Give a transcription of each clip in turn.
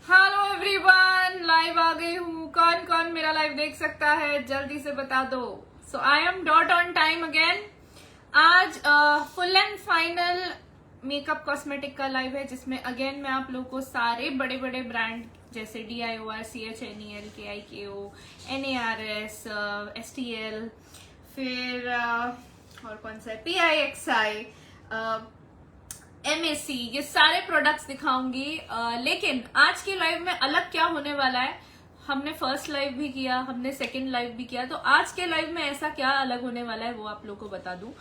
Hello everyone, live आ गई हूँ। कौन कौन मेरा लाइव देख सकता है जल्दी से बता दो। So I am dot on time again. आज full and final makeup cosmetic का लाइव है, जिसमें अगेन मैं आप लोगों को सारे बड़े बड़े ब्रांड जैसे DIOR, CHNEL, KIKO, NARS, STL, फिर और कौन सा है, PIXI, MAC, ये सारे प्रोडक्ट्स दिखाऊंगी। लेकिन आज की लाइव में अलग क्या होने वाला है, हमने फर्स्ट लाइव भी किया, हमने सेकंड लाइव भी किया, तो आज के लाइव में ऐसा क्या अलग होने वाला है वो आप लोग को बता दूं।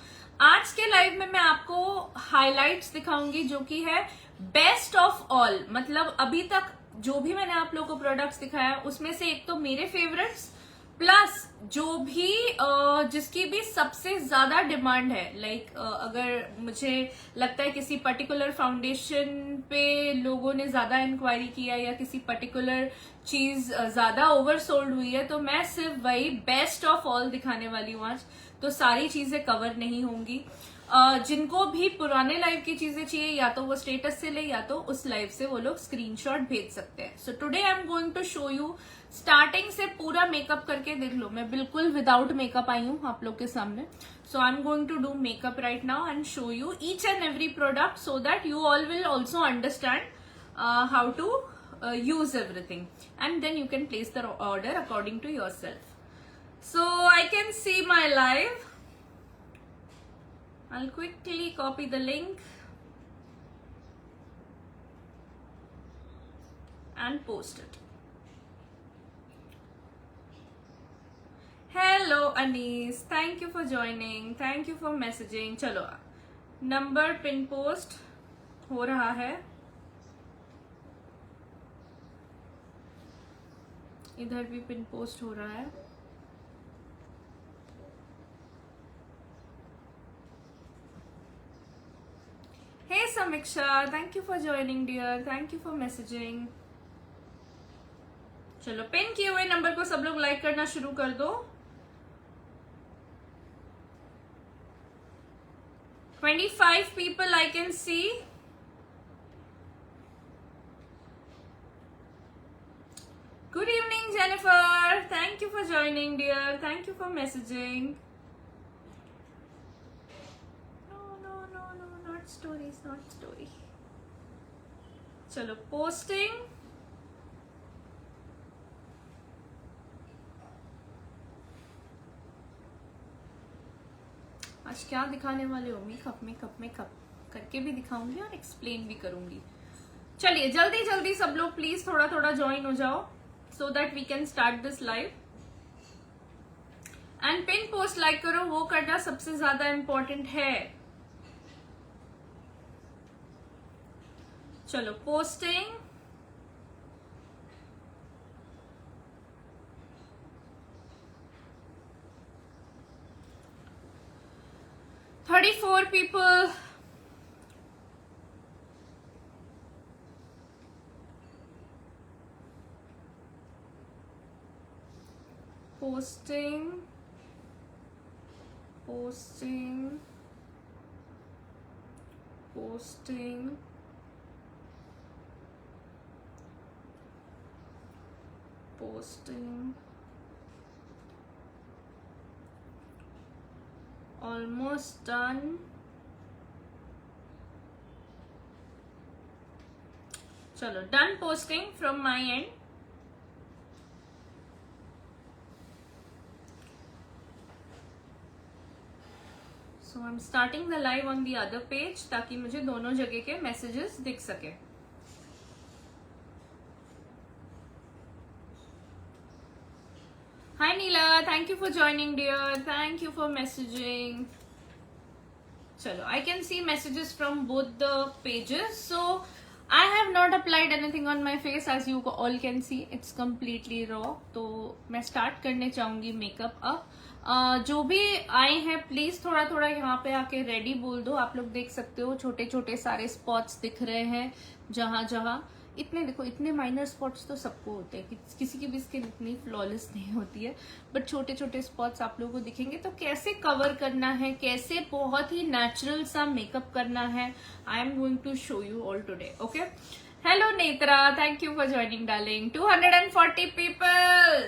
आज के लाइव में मैं आपको हाइलाइट्स दिखाऊंगी जो कि है बेस्ट ऑफ ऑल। मतलब अभी तक जो भी मैंने आप लोग को प्रोडक्ट्स दिखाया उसमें से एक तो मेरे फेवरेट्स, प्लस जो भी जिसकी भी सबसे ज्यादा डिमांड है। लाइक अगर मुझे लगता है किसी पर्टिकुलर फाउंडेशन पे लोगों ने ज्यादा इंक्वायरी किया या किसी पर्टिकुलर चीज ज्यादा ओवरसोल्ड हुई है, तो मैं सिर्फ वही बेस्ट ऑफ ऑल दिखाने वाली हूँ आज। तो सारी चीजें कवर नहीं होंगी। जिनको भी पुराने लाइव की चीजें चाहिए, या तो वो स्टेटस से ले या तो उस लाइव से वो लोग स्क्रीनशॉट भेज सकते हैं। So today I am going to show you starting से पूरा मेकअप करके। देख लो, मैं बिल्कुल विदाउट मेकअप आई हूँ आप लोग के सामने। So I am going to do makeup right now and show you each and every product so that you all will also understand how to use everything, and then you can place the order according to yourself. So I can see my live. I'll quickly copy the link and post it. Hello Anis, thank you for joining, thank you for messaging. चलो, number pin post हो रहा है, इधर भी pin post हो रहा है। Hey Samiksha, thank you for joining dear, thank you for messaging. चलो, पिन किए हुए नंबर को सब लोग लाइक करना शुरू कर दो। 25 people I can see. Good evening Jennifer, thank you for joining dear, thank you for messaging. No, not stories, not story. चलो, पोस्टिंग। आज क्या दिखाने वाले हो? मेकअप करके भी दिखाऊंगी और एक्सप्लेन भी करूंगी। चलिए जल्दी जल्दी सब लोग प्लीज थोड़ा थोड़ा ज्वाइन हो जाओ, so that we can start this live. And pin post like करो, वो करना सबसे ज्यादा इंपॉर्टेंट है। चलो, posting. $34 people. Posting. Almost done. चलो, done posting from my end. So I'm starting the live on the other page ताकि मुझे दोनों जगह के मैसेजेस दिख सके। Hi Neela, thank you for joining dear, thank you for messaging. चलो, I can see messages from both the pages. So I have not applied anything on my face, as you all can see, it's completely raw. तो मैं start करने चाहूंगी makeup अब। जो भी आए हैं प्लीज थोड़ा थोड़ा यहाँ पे आके रेडी बोल दो। आप लोग देख सकते हो छोटे छोटे सारे स्पॉट्स दिख रहे हैं जहां जहां। इतने देखो, इतने माइनर स्पॉट्स तो सबको होते हैं, किसी की भी स्किन इतनी फ्लॉलेस नहीं होती है, बट छोटे छोटे स्पॉट्स आप लोगों को दिखेंगे। तो कैसे कवर करना है, कैसे बहुत ही नेचुरल सा मेकअप करना है, I am going to show you all today. Okay, Hello Netra, thank you for joining darling. 240 people.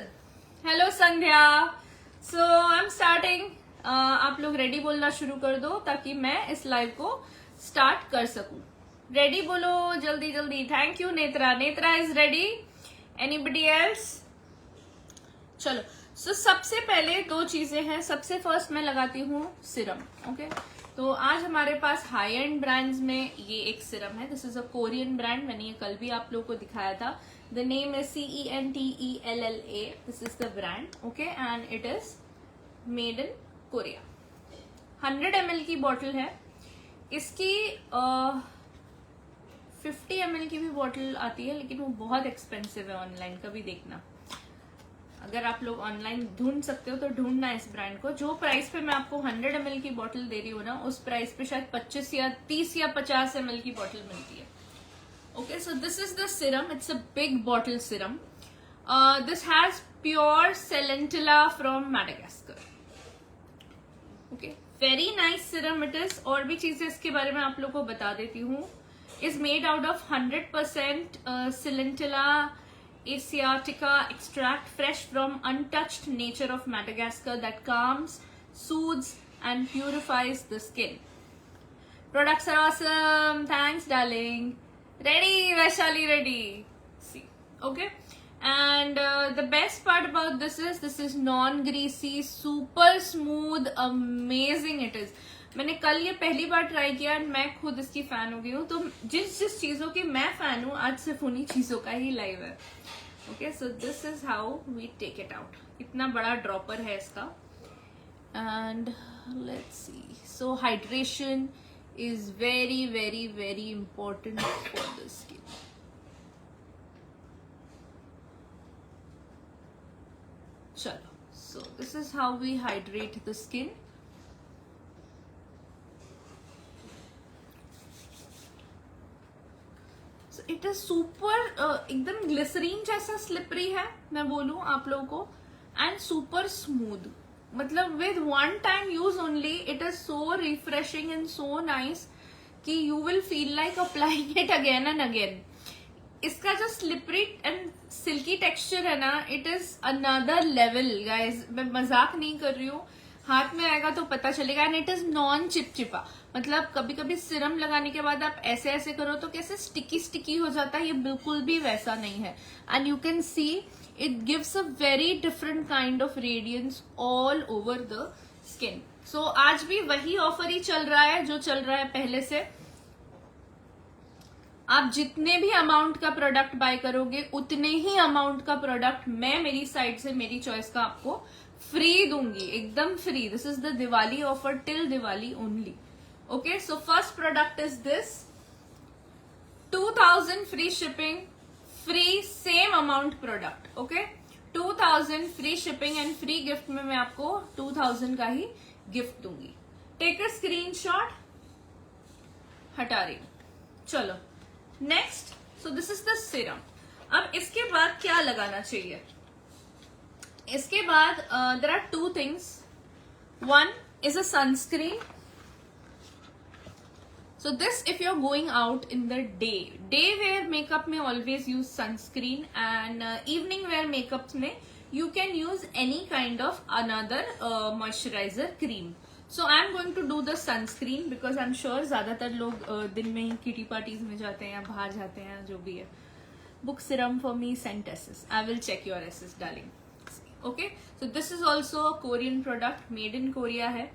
Hello Sandhya. So I'm starting. आप लोग रेडी बोलना शुरू कर दो ताकि मैं इस लाइव को स्टार्ट कर सकूं. रेडी बोलो जल्दी जल्दी. Thank you Netra. Netra is ready. Anybody else? चलो. सो सबसे पहले दो चीजें हैं. सबसे फर्स्ट मैं लगाती हूँ सिरम. ओके तो आज हमारे पास हाई एंड ब्रांड्स में ये एक सिरम है. This is a Korean brand. मैंने ये कल भी आप लोगों को दिखाया था. The name is CENTELLA. This is the brand. Okay and it is made in Korea. 100 ml की बॉटल है. इसकी 50 ml की भी बॉटल आती है लेकिन वो बहुत एक्सपेंसिव है. ऑनलाइन कभी देखना. अगर आप लोग ऑनलाइन ढूंढ सकते हो तो ढूंढना इस ब्रांड को. जो प्राइस पे मैं आपको 100 ml की बॉटल दे रही हूँ ना, उस प्राइस पे शायद 25 या 30 या 50 ml की बॉटल मिलती है. Okay so this is the serum. It's a big bottle serum. This has pure centella from Madagascar. Okay very nice serum it is. और भी चीजें इसके बारे में आप लोग को बता देती हूँ. Is made out of 100% सिलेंटिला asiatica extract, fresh from untouched nature of Madagascar, that calms, soothes and purifies the skin. Products are awesome. Thanks darling. Ready Vaishali, ready. See. Okay and the best part about this is non greasy, super smooth, amazing it is. मैंने कल ये पहली बार try किया and मैं खुद इसकी fan हो गई हूँ. तो जिस चीजों की मैं फैन हूँ आज सिर्फ उन्हीं चीजों का ही लाइव है. Okay so this is how we take it out. इतना बड़ा ड्रॉपर है इसका. And let's see. So hydration is very very very important for the skin. चलो so this is how we hydrate the skin. It is super एकदम glycerine जैसा slippery है मैं बोलूं आप लोगों को. And super smooth. मतलब with one time use only it is so refreshing and so nice कि you will feel like applying it again and again. इसका जो स्लिपरी एंड सिल्की टेक्सचर है ना, it is another level guys. मैं मजाक नहीं कर रही हूँ. हाथ में आएगा तो पता चलेगा. एंड इट इज नॉन चिपचिपा. मतलब कभी कभी सिरम लगाने के बाद आप ऐसे ऐसे करो तो कैसे स्टिकी स्टिकी हो जाता है. ये बिल्कुल भी वैसा नहीं है. And you can see it gives a very different kind of radiance all over the skin. So आज भी वही ऑफर ही चल रहा है जो चल रहा है पहले से. आप जितने भी अमाउंट का प्रोडक्ट बाय करोगे उतने ही अमाउंट का प्रोडक्ट मैं मेरी साइड से मेरी चॉइस का आपको फ्री दूंगी. एकदम free. This is the Diwali offer till Diwali only. Okay, so first product is this. 2000 free shipping, free same amount product. Okay, 2000 free shipping and free gift में मैं आपको 2000 का ही गिफ्ट दूंगी. Take a screenshot. हटा रही हूँ. चलो next. So this is the serum. अब इसके बाद क्या लगाना चाहिए? इसके बाद there are two things. One is a sunscreen. So this if you're going out in the day wear makeup में always use sunscreen and evening wear makeup में you can use any kind of another moisturizer cream. So I'm going to do the sunscreen because I'm sure ज्यादातर लोग दिन में ही kitty parties में जाते हैं या बाहर जाते हैं जो भी है. Book serum for me, sent SS. I will check your SS darling. Okay, so this is also a Korean product, made in Korea है.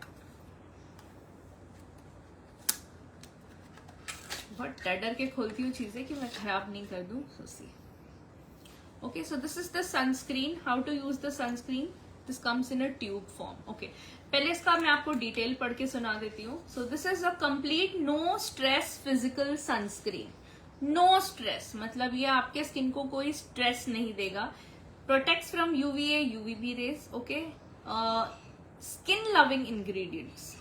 बहुत डर डर के खोलती हूँ चीजें कि मैं खराब नहीं कर दूं. Okay so this is the sunscreen. How to use the sunscreen. This comes in a tube form. Okay पहले इसका मैं आपको डिटेल पढ़ के सुना देती हूँ. So this is a complete no stress physical sunscreen. No stress मतलब ये आपके स्किन को कोई स्ट्रेस नहीं देगा. Protects from UVA UVB rays. Okay skin loving ingredients,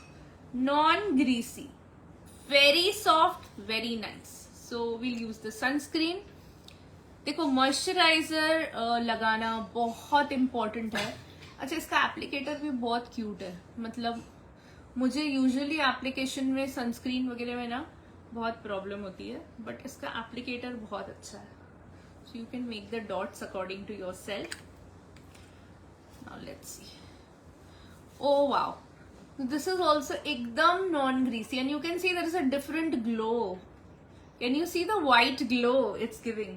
non greasy, very soft, very nice. So we'll use the sunscreen. देखो moisturiser लगाना बहुत इम्पोर्टेंट है. अच्छा इसका एप्लीकेटर भी बहुत क्यूट है. मतलब मुझे यूजुअली एप्लीकेशन में सनस्क्रीन वगैरह में ना बहुत प्रॉब्लम होती है, बट इसका एप्लीकेटर बहुत अच्छा है. So you can make the dots according to yourself. Now let's see. Oh wow, this is also ekdam non greasy, and you can see there is a different glow. Can you see the white glow it's giving?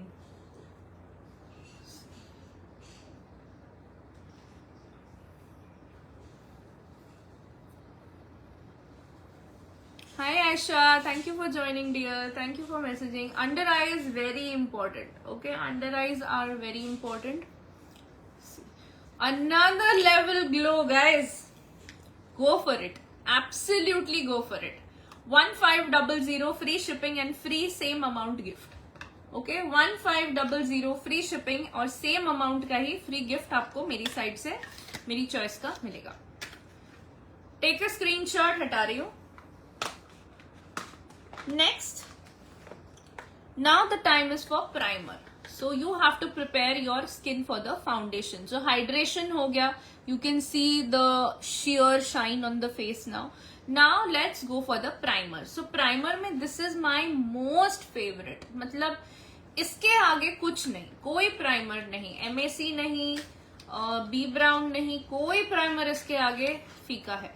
Hi Aisha, thank you for joining dear, thank you for messaging. Under eye is very important, okay? Under eyes are very important. Another level glow guys, go for it, absolutely go for it. 1500 free shipping and free same amount gift. Okay 1500 free shipping और same amount का ही free gift आपको मेरी side से, मेरी choice का मिलेगा. Take a screenshot, हटा रही हूं. Next, now the time is for primer. So you have to prepare your skin for the foundation. So hydration हो गया, you can see the sheer shine on the face now. Now let's go for the primer. So primer में this is my most favourite. मतलब इसके आगे कुछ नहीं, कोई primer नहीं, MAC नहीं, बी ब्राउन नहीं, कोई प्राइमर इसके आगे फीका है.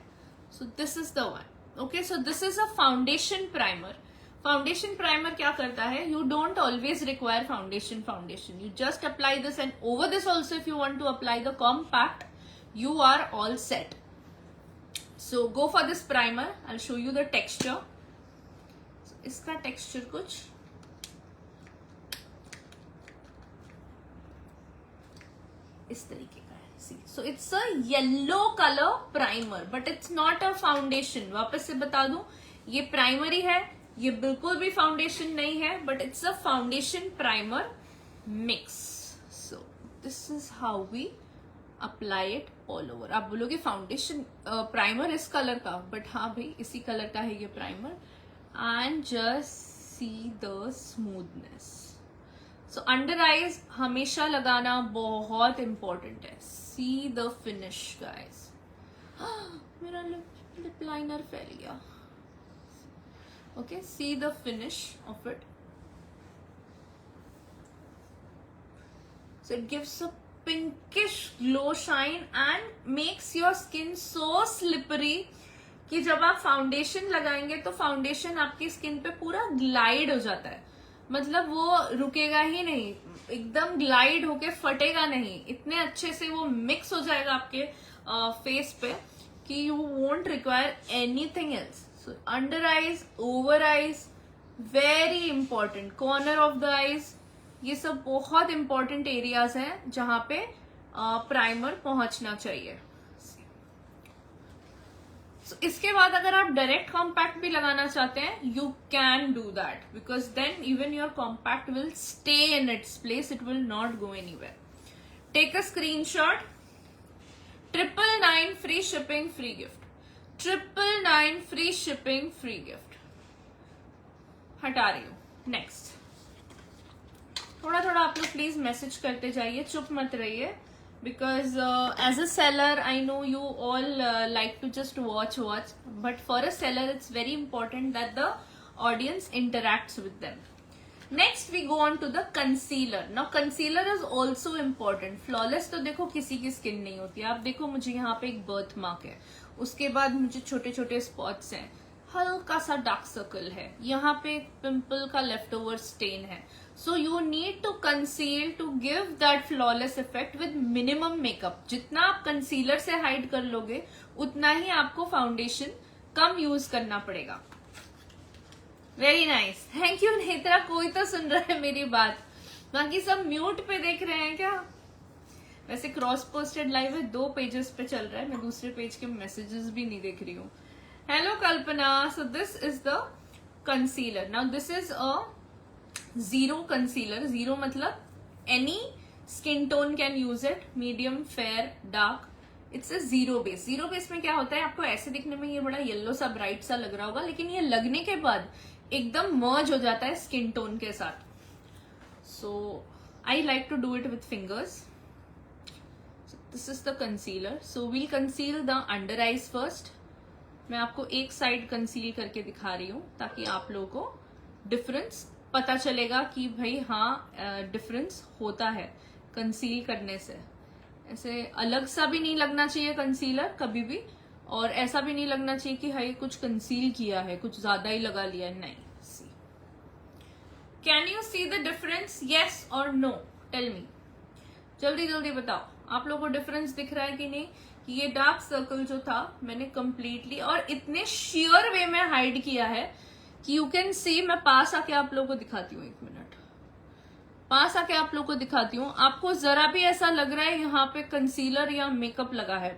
So this is the one. Okay, so this is a foundation primer. Foundation primer क्या करता है, you don't always require foundation, you just apply this, and over this also if you want to apply the compact, you are all set. So go for this primer. I'll show you the texture. So, इसका texture कुछ इस तरीके का है. See, so it's a yellow color primer, but it's not a foundation. वापस से बता दूं, ये प्राइमरी है, ये बिल्कुल भी फाउंडेशन नहीं है, but it's a foundation primer mix. So this is how we apply it all over. आप बोलोगे फाउंडेशन प्राइमर इस कलर का, बट हाँ भाई इसी कलर का है ये primer. And just see the smoothness. So under eyes हमेशा लगाना बहुत इंपॉर्टेंट है. See the finish guys. मेरा लिप लाइनर फैल गया. Okay, see the finish off it. So it gives a pinkish glow shine and makes your skin so slippery कि जब आप फाउंडेशन लगाएंगे तो फाउंडेशन आपकी स्किन पे पूरा ग्लाइड हो जाता है. मतलब वो रुकेगा ही नहीं, एकदम ग्लाइड होके फटेगा नहीं. इतने अच्छे से वो मिक्स हो जाएगा आपके फेस पे कि you won't require anything else. So under eyes, over eyes very important, corner of the eyes, ये सब बहुत इंपॉर्टेंट एरियाज हैं जहां पे प्राइमर पहुंचना चाहिए. So, इसके बाद अगर आप डायरेक्ट कॉम्पैक्ट भी लगाना चाहते हैं, you can do that, because then even your compact will stay in its place, it will not go anywhere. Take a screenshot. 999 free shipping free gift. 999 free shipping free gift. हटा रही हूं. Next, थोड़ा थोड़ा आप लोग please message करते जाइए, चुप मत रहिए, because as a seller I know you all like to just watch, but for a seller it's very important that the audience interacts with them. Next we go on to the concealer. Now concealer is also important. Flawless तो देखो किसी की skin नहीं होती. आप देखो मुझे यहाँ पे एक बर्थ मार्क है, उसके बाद मुझे छोटे छोटे स्पॉट्स हैं, हल्का सा डार्क सर्कल है, यहाँ पे पिंपल का लेफ्ट ओवर स्टेन है. So you need to conceal to give that flawless effect with minimum makeup. जितना आप कंसीलर से हाइड कर लोगे उतना ही आपको फाउंडेशन कम यूज करना पड़ेगा. Very nice, thank you Netra. कोई तो सुन रहा है मेरी बात, बाकी सब म्यूट पे देख रहे हैं क्या? वैसे क्रॉस पोस्टेड लाइव है, 2 पेजेस पे चल रहा है, मैं दूसरे पेज के मैसेजेस भी नहीं देख रही हूँ. Hello Kalpana. So this is the concealer. Now this is a zero concealer. Zero मतलब any skin tone can use it. Medium, fair, dark. It's a zero base. Zero base में क्या होता है, आपको ऐसे दिखने में ये बड़ा येलो सा ब्राइट सा लग रहा होगा, लेकिन ये लगने के बाद एकदम मर्ज हो जाता है स्किन टोन के साथ. So I like to do it with fingers. So this is the concealer. So we'll conceal the under eyes first. मैं आपको एक साइड कंसील करके दिखा रही हूँ ताकि आप लोगों को डिफरेंस पता चलेगा कि भाई हाँ डिफरेंस होता है कंसील करने से। ऐसे अलग सा भी नहीं लगना चाहिए कंसीलर कभी भी, और ऐसा भी नहीं लगना चाहिए कि हाई कुछ कंसील किया है, कुछ ज्यादा ही लगा लिया है, नहीं। See, can you see the difference? Yes और नो, टेल मी, जल्दी जल्दी बताओ, आप लोगों को डिफरेंस दिख रहा है कि नहीं? कि ये डार्क सर्कल जो था मैंने कंप्लीटली और इतने शेयर वे में हाइड किया है कि यू कैन सी। मैं पास आके आप लोगों को दिखाती हूँ, 1 मिनट पास आके आप लोगों को दिखाती हूँ। आपको जरा भी ऐसा लग रहा है यहाँ पे कंसीलर या मेकअप लगा है,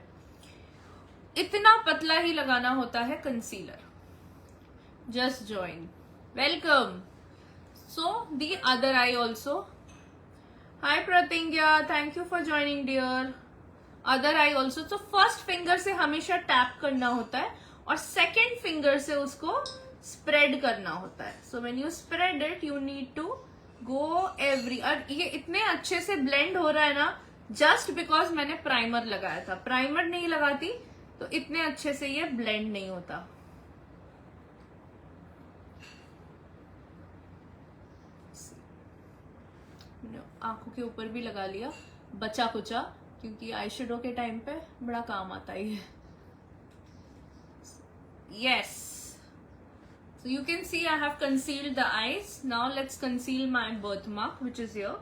इतना पतला ही लगाना होता है concealer. Just join, welcome. So the other eye also. Hi Pratigya, thank you for joining dear. Other eye also. तो फर्स्ट फिंगर से हमेशा टैप करना होता है और सेकेंड फिंगर से उसको स्प्रेड करना होता है। So when you spread it you need to go every. और ये इतने अच्छे से ब्लेंड हो रहा है ना, जस्ट बिकॉज मैंने प्राइमर लगाया था। प्राइमर नहीं लगाती तो इतने अच्छे से ये ब्लेंड नहीं होता। आंखों के ऊपर भी लगा लिया बचा कुचा, क्योंकि आई शेडो के टाइम पे बड़ा काम आता ही है। Yes, so you can see I have concealed the eyes. Now let's conceal my birthmark which is here.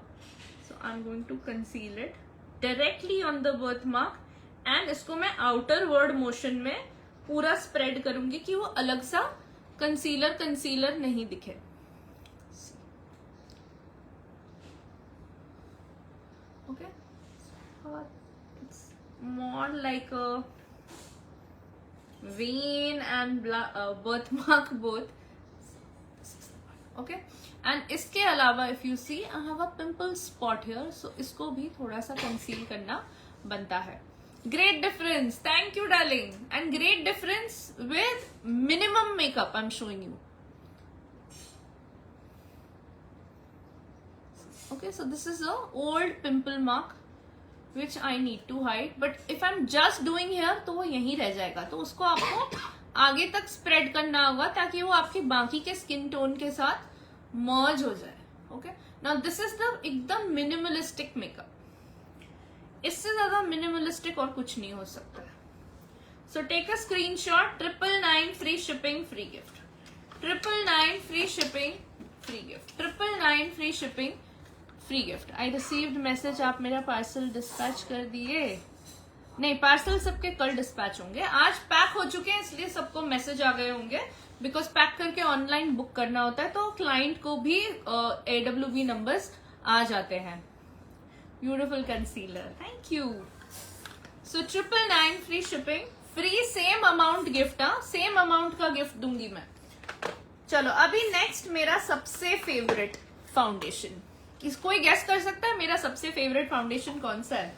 So I am going to conceal it directly on the birthmark and इसको मैं outer word motion में पूरा spread करूंगी कि वो अलग सा concealer नहीं दिखे। Okay, it's more like a vein and birthmark both. Okay, and इसके अलावा if you see I have a pimple spot here, so इसको भी थोड़ा सा कंसील करना बनता है। Great difference, thank you darling, and great difference with minimum makeup I'm showing you. Okay, so this is a old pimple mark which I need to hide, but if I'm just doing here तो वो यहीं रह जाएगा, तो उसको आपको आगे तक स्प्रेड करना होगा ताकि वो आपके बाकी के स्किन टोन के साथ मर्ज हो जाए। Okay, now this is the एकदम मिनिमलिस्टिक मेकअप। इससे ज्यादा मिनिमलिस्टिक और कुछ नहीं हो सकता। So take a screenshot, 999 free shipping free gift, 999 free shipping free gift, 999 free shipping free gift. I received message, आप मेरा पार्सल डिस्पैच कर दिए? नहीं, पार्सल सबके कल डिस्पैच होंगे, आज पैक हो चुके हैं इसलिए सबको मैसेज आ गए होंगे, बिकॉज पैक करके ऑनलाइन बुक करना होता है तो क्लाइंट को भी AWB नंबर्स आ जाते हैं। Beautiful concealer, thank you. So 999 free shipping free, same amount gift. Same amount का गिफ्ट दूंगी मैं। चलो अभी नेक्स्ट मेरा सबसे फेवरेट फाउंडेशन। कोई गेस कर सकता है मेरा सबसे फेवरेट फाउंडेशन कौन सा है?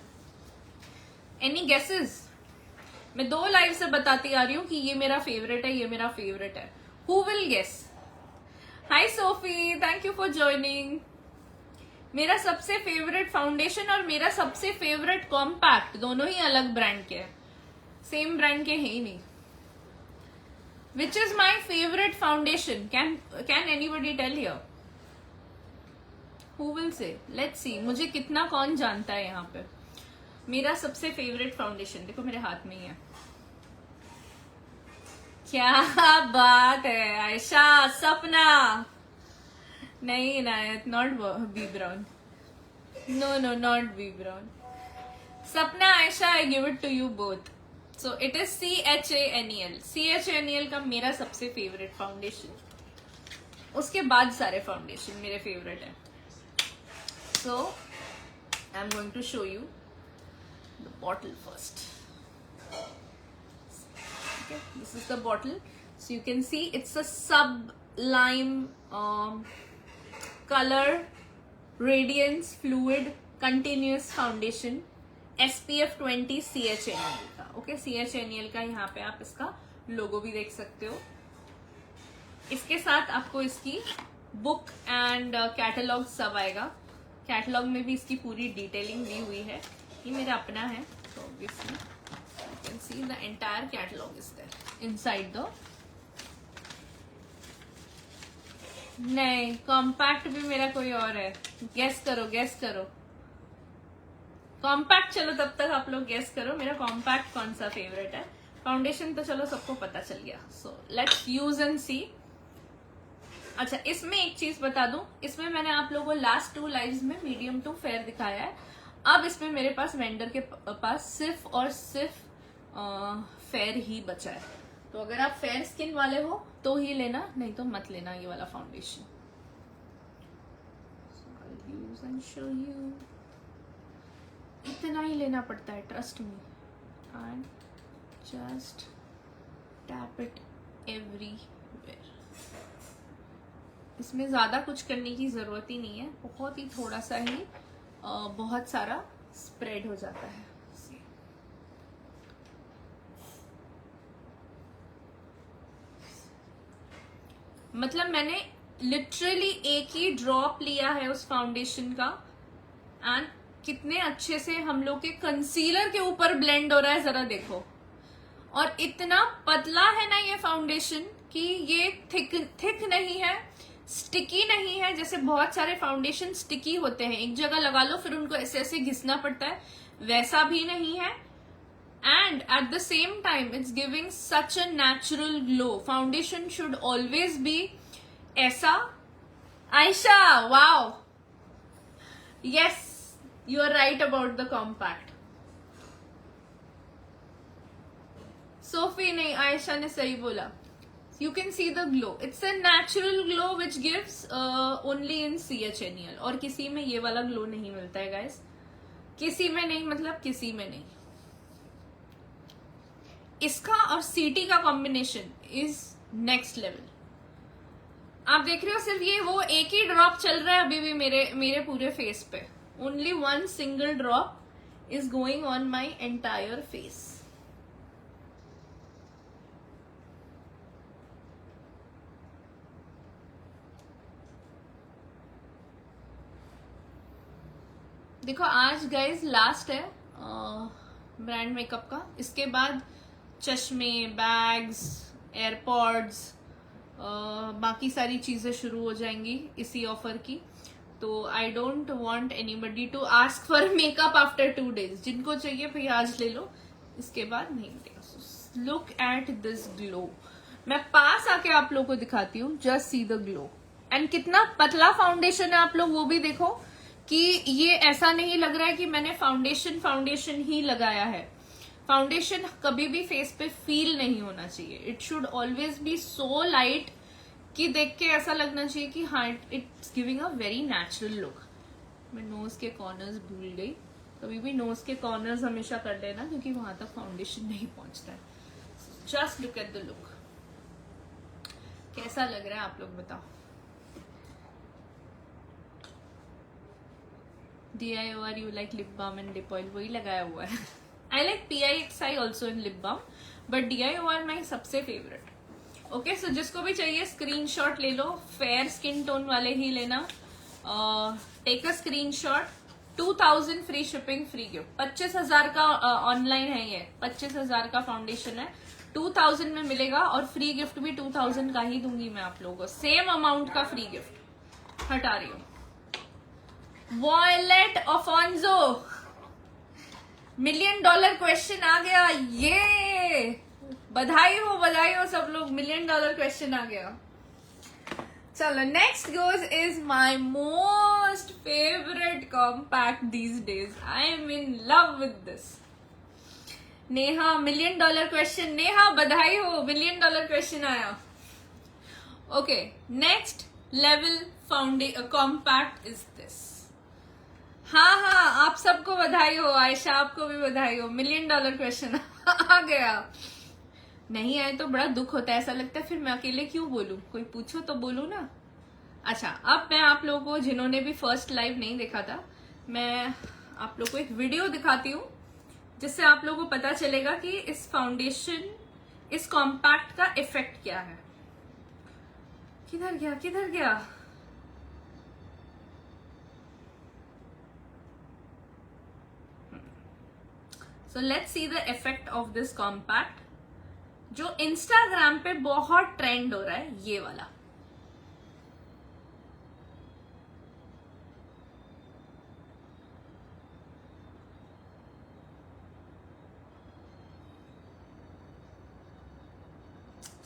Any guesses? मैं 2 लाइव से बताती आ रही हूँ कि ये मेरा फेवरेट है, ये मेरा फेवरेट है। Who will guess? Hi Sophie, thank you for joining. मेरा सबसे फेवरेट फाउंडेशन और मेरा सबसे फेवरेट कॉम्पैक्ट दोनों ही अलग ब्रांड के हैं, सेम ब्रांड के हैं ही नहीं। Which is my favourite foundation? Can anybody tell here? Who will say? Let's see, मुझे कितना कौन जानता है यहाँ पे। मेरा सबसे फेवरेट फाउंडेशन देखो मेरे हाथ में ही है। क्या बात है आयशा, सपना नहीं Inayat, not be brown, no not be brown. Sapna, Ayesha, I give it to you both. So it is CHANEL। CHANEL का मेरा सबसे फेवरेट फाउंडेशन, उसके बाद सारे फाउंडेशन मेरे फेवरेट है। So I'm going to show you the bottle first. Okay, this is the bottle. So you can see it's a sublime color radiance fluid continuous foundation, SPF 20 CHANEL का। Okay, CHANEL का यहाँ पे आप इसका लोगो भी देख सकते हो। इसके साथ आपको इसकी बुक एंड कैटलॉग सब आएगा। कैटलॉग में भी इसकी पूरी डिटेलिंग दी हुई है। ये मेरा अपना है तो obviously you can see the entire catalogue is there inside the नहीं, कॉम्पैक्ट भी मेरा कोई और है। गेस करो, गेस करो। कॉम्पैक्ट, चलो तब तक आप लोग गेस करो मेरा कॉम्पैक्ट कौन सा फेवरेट है। फाउंडेशन तो चलो सबको पता चल गया। सो लेट्स यूज एंड सी। अच्छा, इसमें एक चीज बता दूं, इसमें मैंने आप लोगों को लास्ट 2 लाइव्स में मीडियम टू फेयर दिखाया है। अब इसमें मेरे पास वेंडर के पास सिर्फ और सिर्फ फेयर ही बचा है। तो अगर आप फेयर स्किन वाले हो तो ही लेना, नहीं तो मत लेना ये वाला फाउंडेशन। इतना ही लेना पड़ता है, trust me, and just tap it everywhere. इसमें ज्यादा कुछ करने की जरूरत ही नहीं है, बहुत ही थोड़ा सा ही बहुत सारा स्प्रेड हो जाता है। मतलब मैंने लिटरली एक ही ड्रॉप लिया है उस फाउंडेशन का, एंड कितने अच्छे से हम लोग के कंसीलर के ऊपर ब्लेंड हो रहा है, जरा देखो। और इतना पतला है ना ये फाउंडेशन कि ये थिक नहीं है, स्टिकी नहीं है। जैसे बहुत सारे फाउंडेशन स्टिकी होते हैं, एक जगह लगा लो फिर उनको ऐसे ऐसे घिसना पड़ता है, वैसा भी नहीं है। And at the same time it's giving such a natural glow. Foundation should always be ऐसा। Ayesha, wow, yes, you are right about the compact. Sophie नहीं, आयशा ने सही बोला। You can see the glow. It's a natural glow which gives only in CHNEL, और किसी में ये वाला ग्लो नहीं मिलता है गाइस, किसी में नहीं, मतलब किसी में नहीं। इसका और सीटी का कॉम्बिनेशन इज नेक्स्ट लेवल। आप देख रहे हो सिर्फ ये वो एक ही ड्रॉप चल रहा है अभी भी मेरे पूरे फेस पे। Only 1 single drop is going on my entire face. देखो आज गाइज लास्ट है ब्रांड मेकअप का, इसके बाद चश्मे, बैग्स, एयरपॉड्स, बाकी सारी चीजें शुरू हो जाएंगी इसी ऑफर की। तो I don't want anybody to ask for makeup after 2 days। जिनको चाहिए भाई आज ले लो, इसके बाद नहीं मिलेगा। Look at this glow. मैं पास आके आप लोगों को दिखाती हूँ, just see the glow. And कितना पतला फाउंडेशन है, आप लोग वो भी देखो कि ये ऐसा नहीं लग रहा है कि मैंने फाउंडेशन ही लगाया है। फाउंडेशन कभी भी फेस पे फील नहीं होना चाहिए। It should always B so light कि देख के ऐसा लगना चाहिए कि हाँ, it's giving a very natural look. मैं नोज के कॉर्नर्स भूल गई, कभी भी नोज के कॉर्नर्स हमेशा कर लेना क्योंकि वहां तक फाउंडेशन नहीं पहुंचता है। Just look at the look. कैसा लग रहा है आप लोग बताओ। DIOR you like lip balm and lip oil, वही लगाया हुआ है। I like PIXI also in lip balm, but DIOR my सबसे फेवरेट। ओके, सो जिसको भी चाहिए स्क्रीनशॉट ले लो, फेयर स्किन टोन वाले ही लेना। Take a screenshot. 2000 free shipping, free gift. 25,000 का ऑनलाइन है ये, 25,000 का फाउंडेशन है, 2000 में मिलेगा और फ्री गिफ्ट भी 2000 का ही दूंगी मैं आप लोगों को। सेम अमाउंट का फ्री गिफ्ट हटा रही हूँ। वॉयलेट अफोंसो, $1 मिलियन क्वेश्चन आ गया। ये बधाई हो सब लोग, $1 मिलियन क्वेश्चन आ गया। चलो next goes is my most favourite compact these days. I am in love with this. Neha, $1 million question. Neha बधाई हो, $1 मिलियन क्वेश्चन आया। Okay, next level compact is this. हाँ, आप सबको बधाई हो। आयशा, आपको भी बधाई हो, $1 मिलियन क्वेश्चन आ गया। नहीं आए तो बड़ा दुख होता है, ऐसा लगता है फिर मैं अकेले क्यों बोलूं, कोई पूछो तो बोलूं ना। अच्छा, अब मैं आप लोगों को, जिन्होंने भी फर्स्ट लाइव नहीं देखा था, मैं आप लोगों को एक वीडियो दिखाती हूँ जिससे आप लोगों को पता चलेगा कि इस फाउंडेशन, इस कॉम्पैक्ट का इफेक्ट क्या है। किधर गया। So let's see the effect of this compact, जो इंस्टाग्राम पे बहुत ट्रेंड हो रहा है, ये वाला।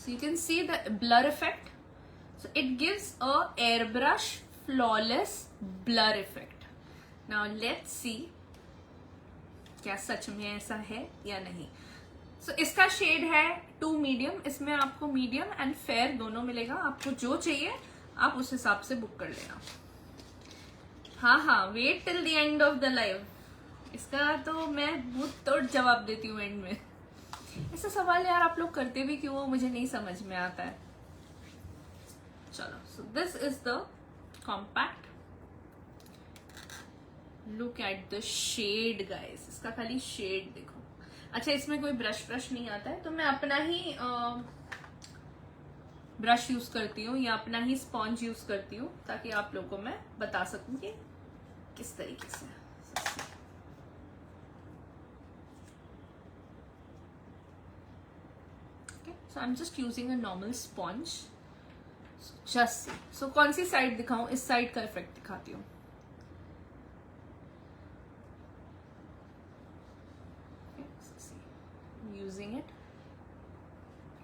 So you can see the blur effect. So it gives a airbrush flawless blur effect. Now let's see क्या सच में ऐसा है या नहीं. So इसका शेड है 2 मीडियम. इसमें आपको मीडियम एंड फेयर दोनों मिलेगा. आपको जो चाहिए आप उस हिसाब से बुक कर लेना. हाँ, wait till the end of the live. इसका तो मैं मुंह तोड़ जवाब देती हूँ एंड में. ऐसा सवाल यार आप लोग करते भी क्यों हो, मुझे नहीं समझ में आता है. चलो, so this is the compact. Look at the shade guys. इसका खाली शेड देखो. अच्छा, इसमें कोई ब्रश नहीं आता है, तो मैं अपना ही ब्रश यूज करती हूँ या अपना ही स्पॉन्ज यूज करती हूँ, ताकि आप लोगों को मैं बता सकूं कि किस तरीके से. So I'm just using a normal sponge. So just see. So कौन सी साइड दिखाऊं? इस साइड का इफेक्ट दिखाती हूँ. Okay, so see. I'm using it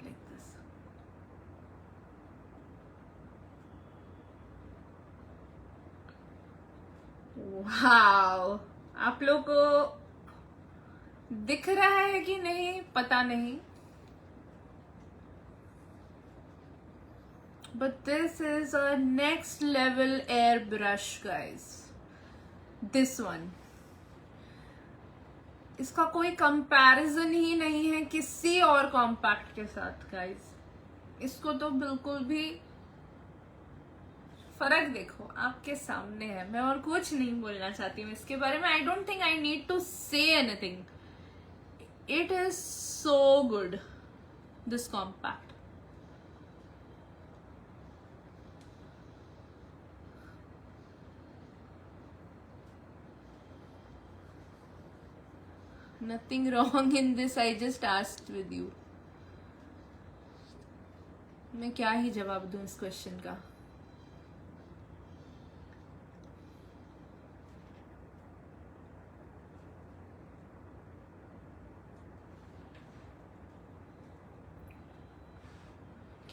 like this. Wow! आप लोग को दिख रहा है कि नहीं पता नहीं. But this is a next level airbrush guys. This one. इसका कोई कंपैरिजन ही नहीं है किसी और कॉम्पैक्ट के साथ गाइस. इसको तो बिल्कुल भी फर्क देखो आपके सामने है. मैं और कुछ नहीं बोलना चाहती हूँ इसके बारे में. I don't think I need to say anything. It is so good this compact. Nothing wrong in this. I just asked with you. मैं क्या ही जवाब दूं इस क्वेश्चन का.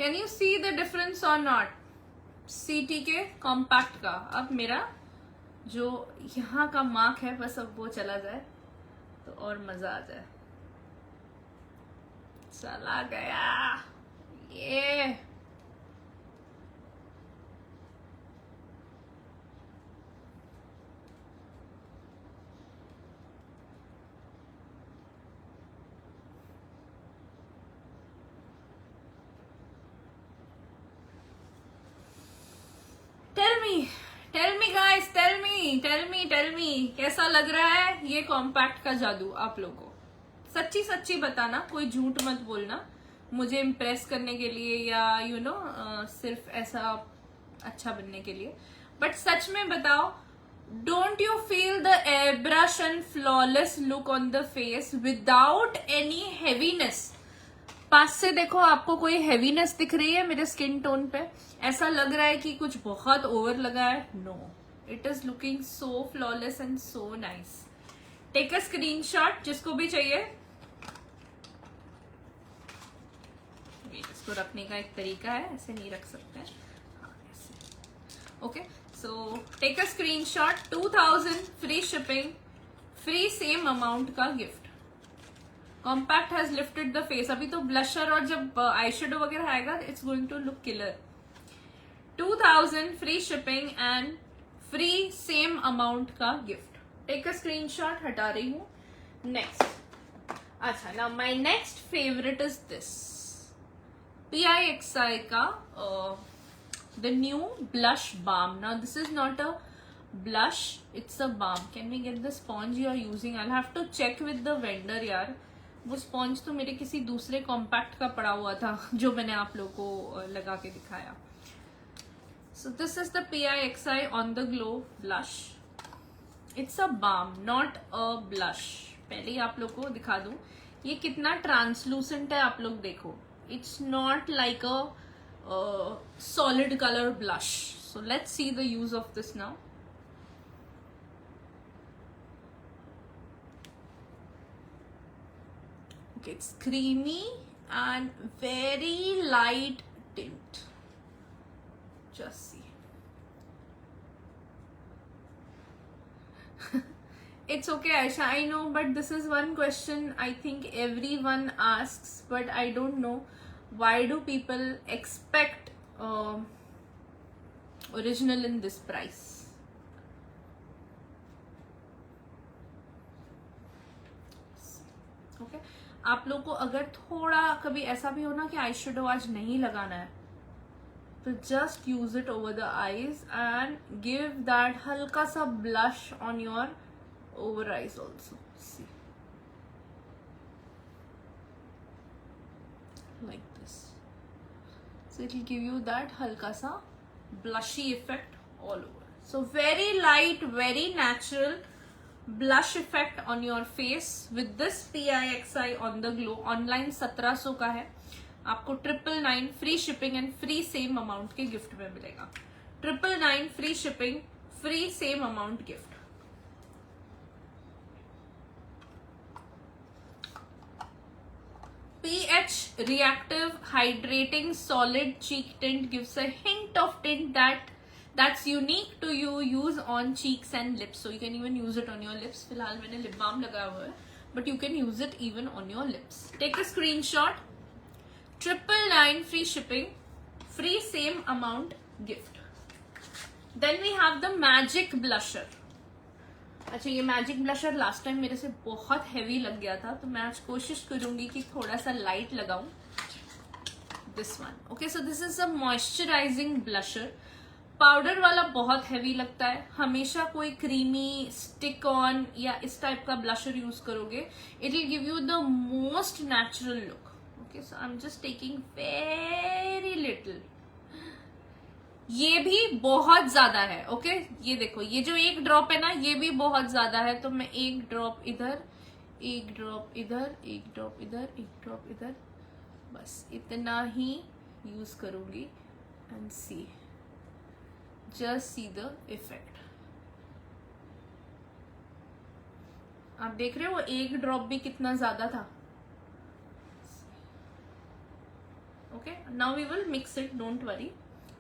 Can you see the difference or not? CT के compact का. अब मेरा जो यहाँ का मार्क है बस अब वो चला जाए तो और मजा आ जाए. चला गया ये. Tell me guys, tell me कैसा लग रहा है ये कॉम्पैक्ट का जादू आप लोगों को. सच्ची बताना, कोई झूठ मत बोलना मुझे इम्प्रेस करने के लिए या यू नो सिर्फ ऐसा अच्छा बनने के लिए. बट सच में बताओ, don't you feel the air brush and flawless look on the face without any heaviness. पास से देखो, आपको कोई हेवीनेस दिख रही है मेरे स्किन टोन पे? ऐसा लग रहा है कि कुछ बहुत ओवर लगा है? No, it is looking so flawless and so nice. Take a screenshot जिसको भी चाहिए. इसको रखने का एक तरीका है, ऐसे नहीं रख सकते हैं. Okay, so take a screenshot. 2000 free shipping, free same amount का gift. Compact has lifted the face. अभी तो ब्लशर और जब आई शेडो वगैरह आएगा it's going to look killer. 2000 free shipping and free same amount का गिफ्ट. Take a screenshot. हटा रही हूं. नेक्स्ट. अच्छा, now my next favourite is this PIXI का the new blush balm. Now this is not a blush, it's a balm. Can we get the sponge you are using? I'll have to check with the vendor यार. वो sponge तो मेरे किसी दूसरे compact का पड़ा हुआ था जो मैंने आप लोगों को लगा के दिखाया. So this is the PIXI on the glow blush. It's a balm, not a blush. पहले ही आप लोग को दिखा दूं ये कितना ट्रांसलूसेंट है. आप लोग देखो, it's not like a solid color blush. So let's see the use of this now. Okay, it's creamy and very light tint. Just see. It's okay, Aisha, I know, but this is one question I think everyone asks, but I don't know why do people expect original in this price. Okay, आप लोग को अगर थोड़ा कभी ऐसा भी हो ना कि आई शेडो आज नहीं लगाना है, तो just use it over the eyes and give that हल्का सा blush on your over eyes also. See, like this. So it will give you that halka sa blushy effect all over. So very light, very natural blush effect on your face with this PIXI on the glow. Online 1700 का है, आपको 999 free shipping and free same amount के gift में मिलेगा. 999 free shipping, free same amount gift. pH reactive hydrating solid cheek tint gives a hint of tint that's unique to you. Use on cheeks and lips, so you can even use it on your lips. फिलहाल मैंने lip balm लगाया हुआ है, but you can use it even on your lips. Take a screenshot. 999 free shipping, free same amount gift. Then we have the magic blusher. अच्छा, ये magic blusher last time मेरे से बहुत हैवी लग गया था, तो मैं आज कोशिश करूंगी कि थोड़ा सा लाइट लगाऊं. This one. Okay, so this is a moisturising blusher. Powder वाला बहुत हैवी लगता है. हमेशा कोई क्रीमी स्टिक ऑन या इस टाइप का ब्लशर यूज करोगे, it will give you the most natural look. Okay, so I am just taking very little. ये भी बहुत ज्यादा है. ओके, ये देखो, ये जो एक ड्रॉप है ना, ये भी बहुत ज्यादा है, तो मैं एक ड्रॉप इधर, एक ड्रॉप इधर, एक ड्रॉप इधर, एक ड्रॉप इधर, बस इतना ही यूज करूंगी. And see, just see the effect. आप देख रहे हो एक ड्रॉप भी कितना ज्यादा था. Okay, now we will mix it, don't worry.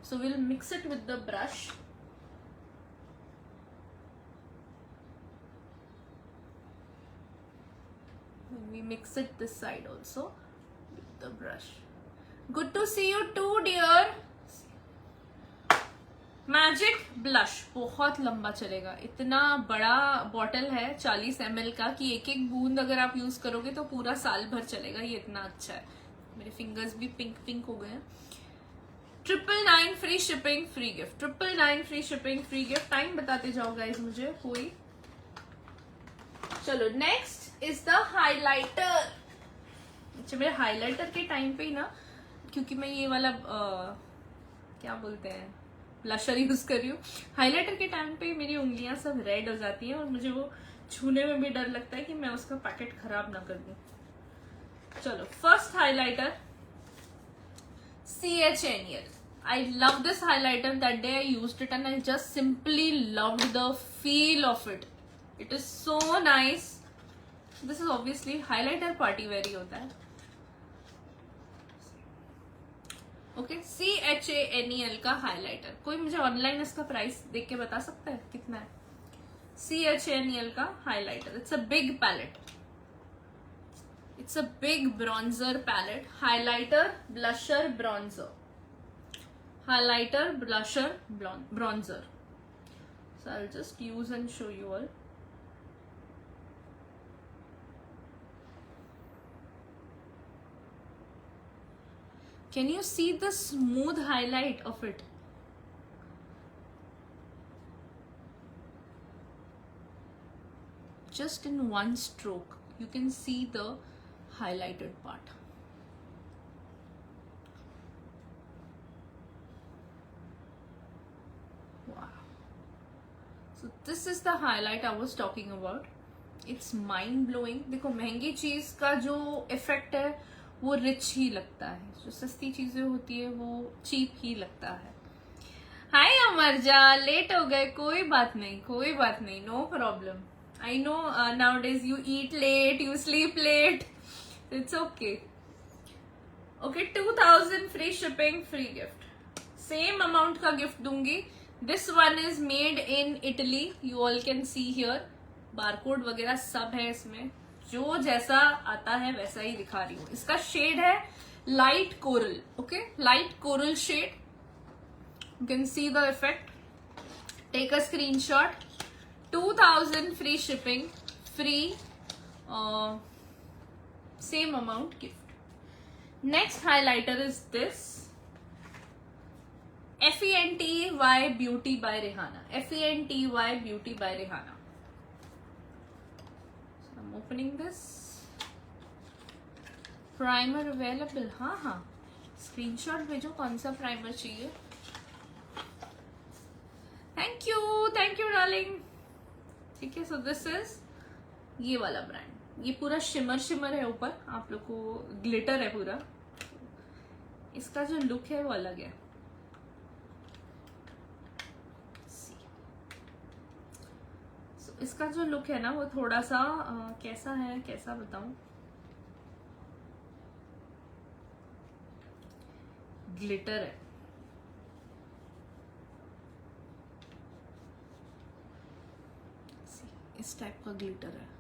So we'll mix it with the brush. And we mix it this side also with the brush. Good to see you too, dear. Magic blush बहुत लंबा चलेगा. इतना बड़ा bottle है 40 ml का कि एक एक बूंद अगर आप यूज करोगे तो पूरा साल भर चलेगा. ये इतना अच्छा है. मेरे फिंगर्स भी पिंक पिंक हो गए हैं. 999 free shipping, free gift. 999 free shipping, free gift. Time बताते जाओ गाइस मुझे कोई. चलो, नेक्स्ट इज द हाइलाइटर. अच्छा, मेरे हाइलाइटर के टाइम पे ही ना, क्योंकि मैं ये वाला क्या बोलते हैं, ब्लशर यूज कर रही हूँ, हाइलाइटर के टाइम पे मेरी उंगलियां सब रेड हो जाती हैं और मुझे वो छूने में भी डर लगता है कि मैं उसका पैकेट खराब ना कर दूं. चलो, first highlighter CHNEL. I love this highlighter. That day I used it and I just simply loved the feel of it. It is so nice. This is obviously highlighter party wear ही होता है. Okay, CHANEL का highlighter. कोई मुझे online इसका price देख के बता सकता है कितना है? CHANEL का highlighter. It's a big palette. It's a big bronzer palette. Highlighter, blusher, bronzer. Highlighter, blusher, bronzer. So I'll just use and show you all. Can you see the smooth highlight of it? Just in one stroke, you can see the highlighted part. Wow. So this is the highlight I was talking about. It's mind blowing. देखो, महंगी चीज का जो effect है वो rich ही लगता है, जो सस्ती चीजें होती है वो चीप ही लगता है. हाय अमरजा, लेट हो गए. कोई बात नहीं, कोई बात नहीं, no problem. I know nowadays you eat late, you sleep late. It's okay. Okay 2000 free shipping free gift, same amount का गिफ्ट दूंगी. This one is made in Italy, you all can see here, barcode वगैरह सब है इसमें, जो जैसा आता है वैसा ही दिखा रही हूँ. इसका शेड है light coral. Okay light coral shade, you can see the effect. Take a screenshot. 2000 free shipping free same amount gift. Next highlighter is this FENTY Beauty by Rihanna. FENTY Beauty by Rihanna. So I'm opening this. Primer available. हाँ screenshot भेजो कौन सा primer चाहिए. Thank you darling. ठीक है, so this is ये वाला brand. ये पूरा शिमर है ऊपर, आप लोग को ग्लिटर है पूरा. इसका जो लुक है वो अलग है. so, इसका जो लुक है ना वो थोड़ा सा कैसा है, कैसा बताऊं, ग्लिटर है. इस टाइप का ग्लिटर है.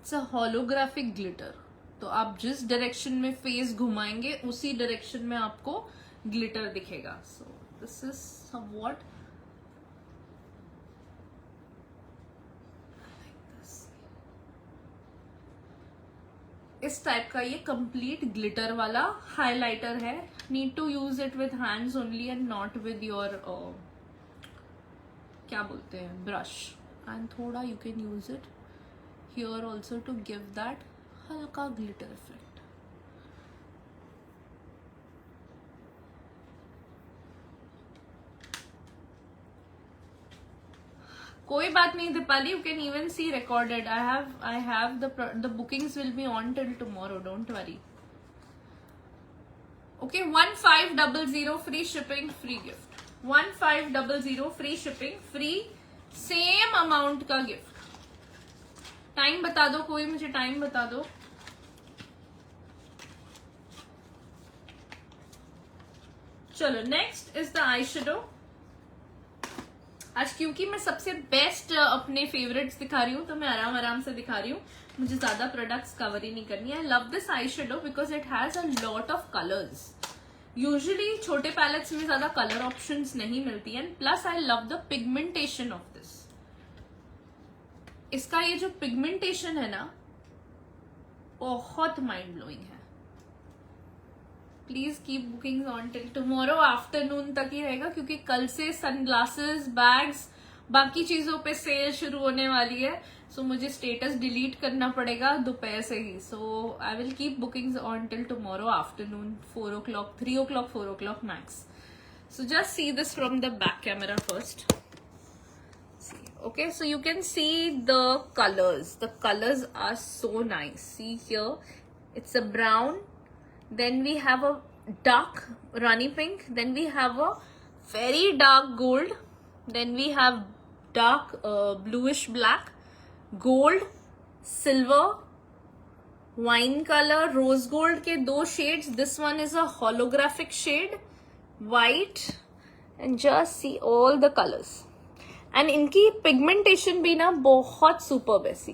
It's a holographic glitter. तो आप जिस डायरेक्शन में फेस घुमाएंगे उसी डायरेक्शन में आपको ग्लिटर दिखेगा. सो दिस इज समवॉट इस टाइप का ये कंप्लीट ग्लिटर वाला हाइलाइटर है. Need to use it with hands only and not with your क्या बोलते हैं ब्रश. एंड थोड़ा you can use it here also to give that हल्का glitter effect. कोई बात नहीं Deepali, you can even see recorded. I have the bookings will be on till tomorrow, don't worry. Okay 1500 free shipping free gift. 1500 free shipping free same amount का gift. Time बता दो, कोई मुझे time बता दो. चलो next is the eye shadow. आज क्योंकि मैं सबसे बेस्ट अपने फेवरेट्स दिखा रही हूँ तो मैं आराम से दिखा रही हूँ, मुझे ज्यादा प्रोडक्ट्स कवर ही नहीं करनी है. आई love this eye shadow because it has a lot of colours. Usually छोटे पैलेट्स में ज्यादा कलर ऑप्शंस नहीं मिलती है. Plus I love the pigmentation of this. इसका ये जो पिगमेंटेशन है ना बहुत माइंड ब्लोइंग है. Please keep booking on till tomorrow afternoon तक ही रहेगा, क्योंकि कल से सनग्लासेस, बैग्स, बाकी चीजों पे सेल शुरू होने वाली है. सो मुझे स्टेटस डिलीट करना पड़ेगा दोपहर से ही. So I will keep bookings on till tomorrow afternoon 4 o'clock, 3 o'clock, 4 o'clock max. So just see this from the back camera first. Okay, so you can see the colors. The colors are so nice. See here, it's a brown. Then we have a dark runny pink. Then we have a very dark gold. Then we have dark bluish black, gold, silver, wine color, rose gold के दो shades. This one is a holographic shade, white, and just see all the colors. And इनकी pigmentation भी ना बहुत superb है. See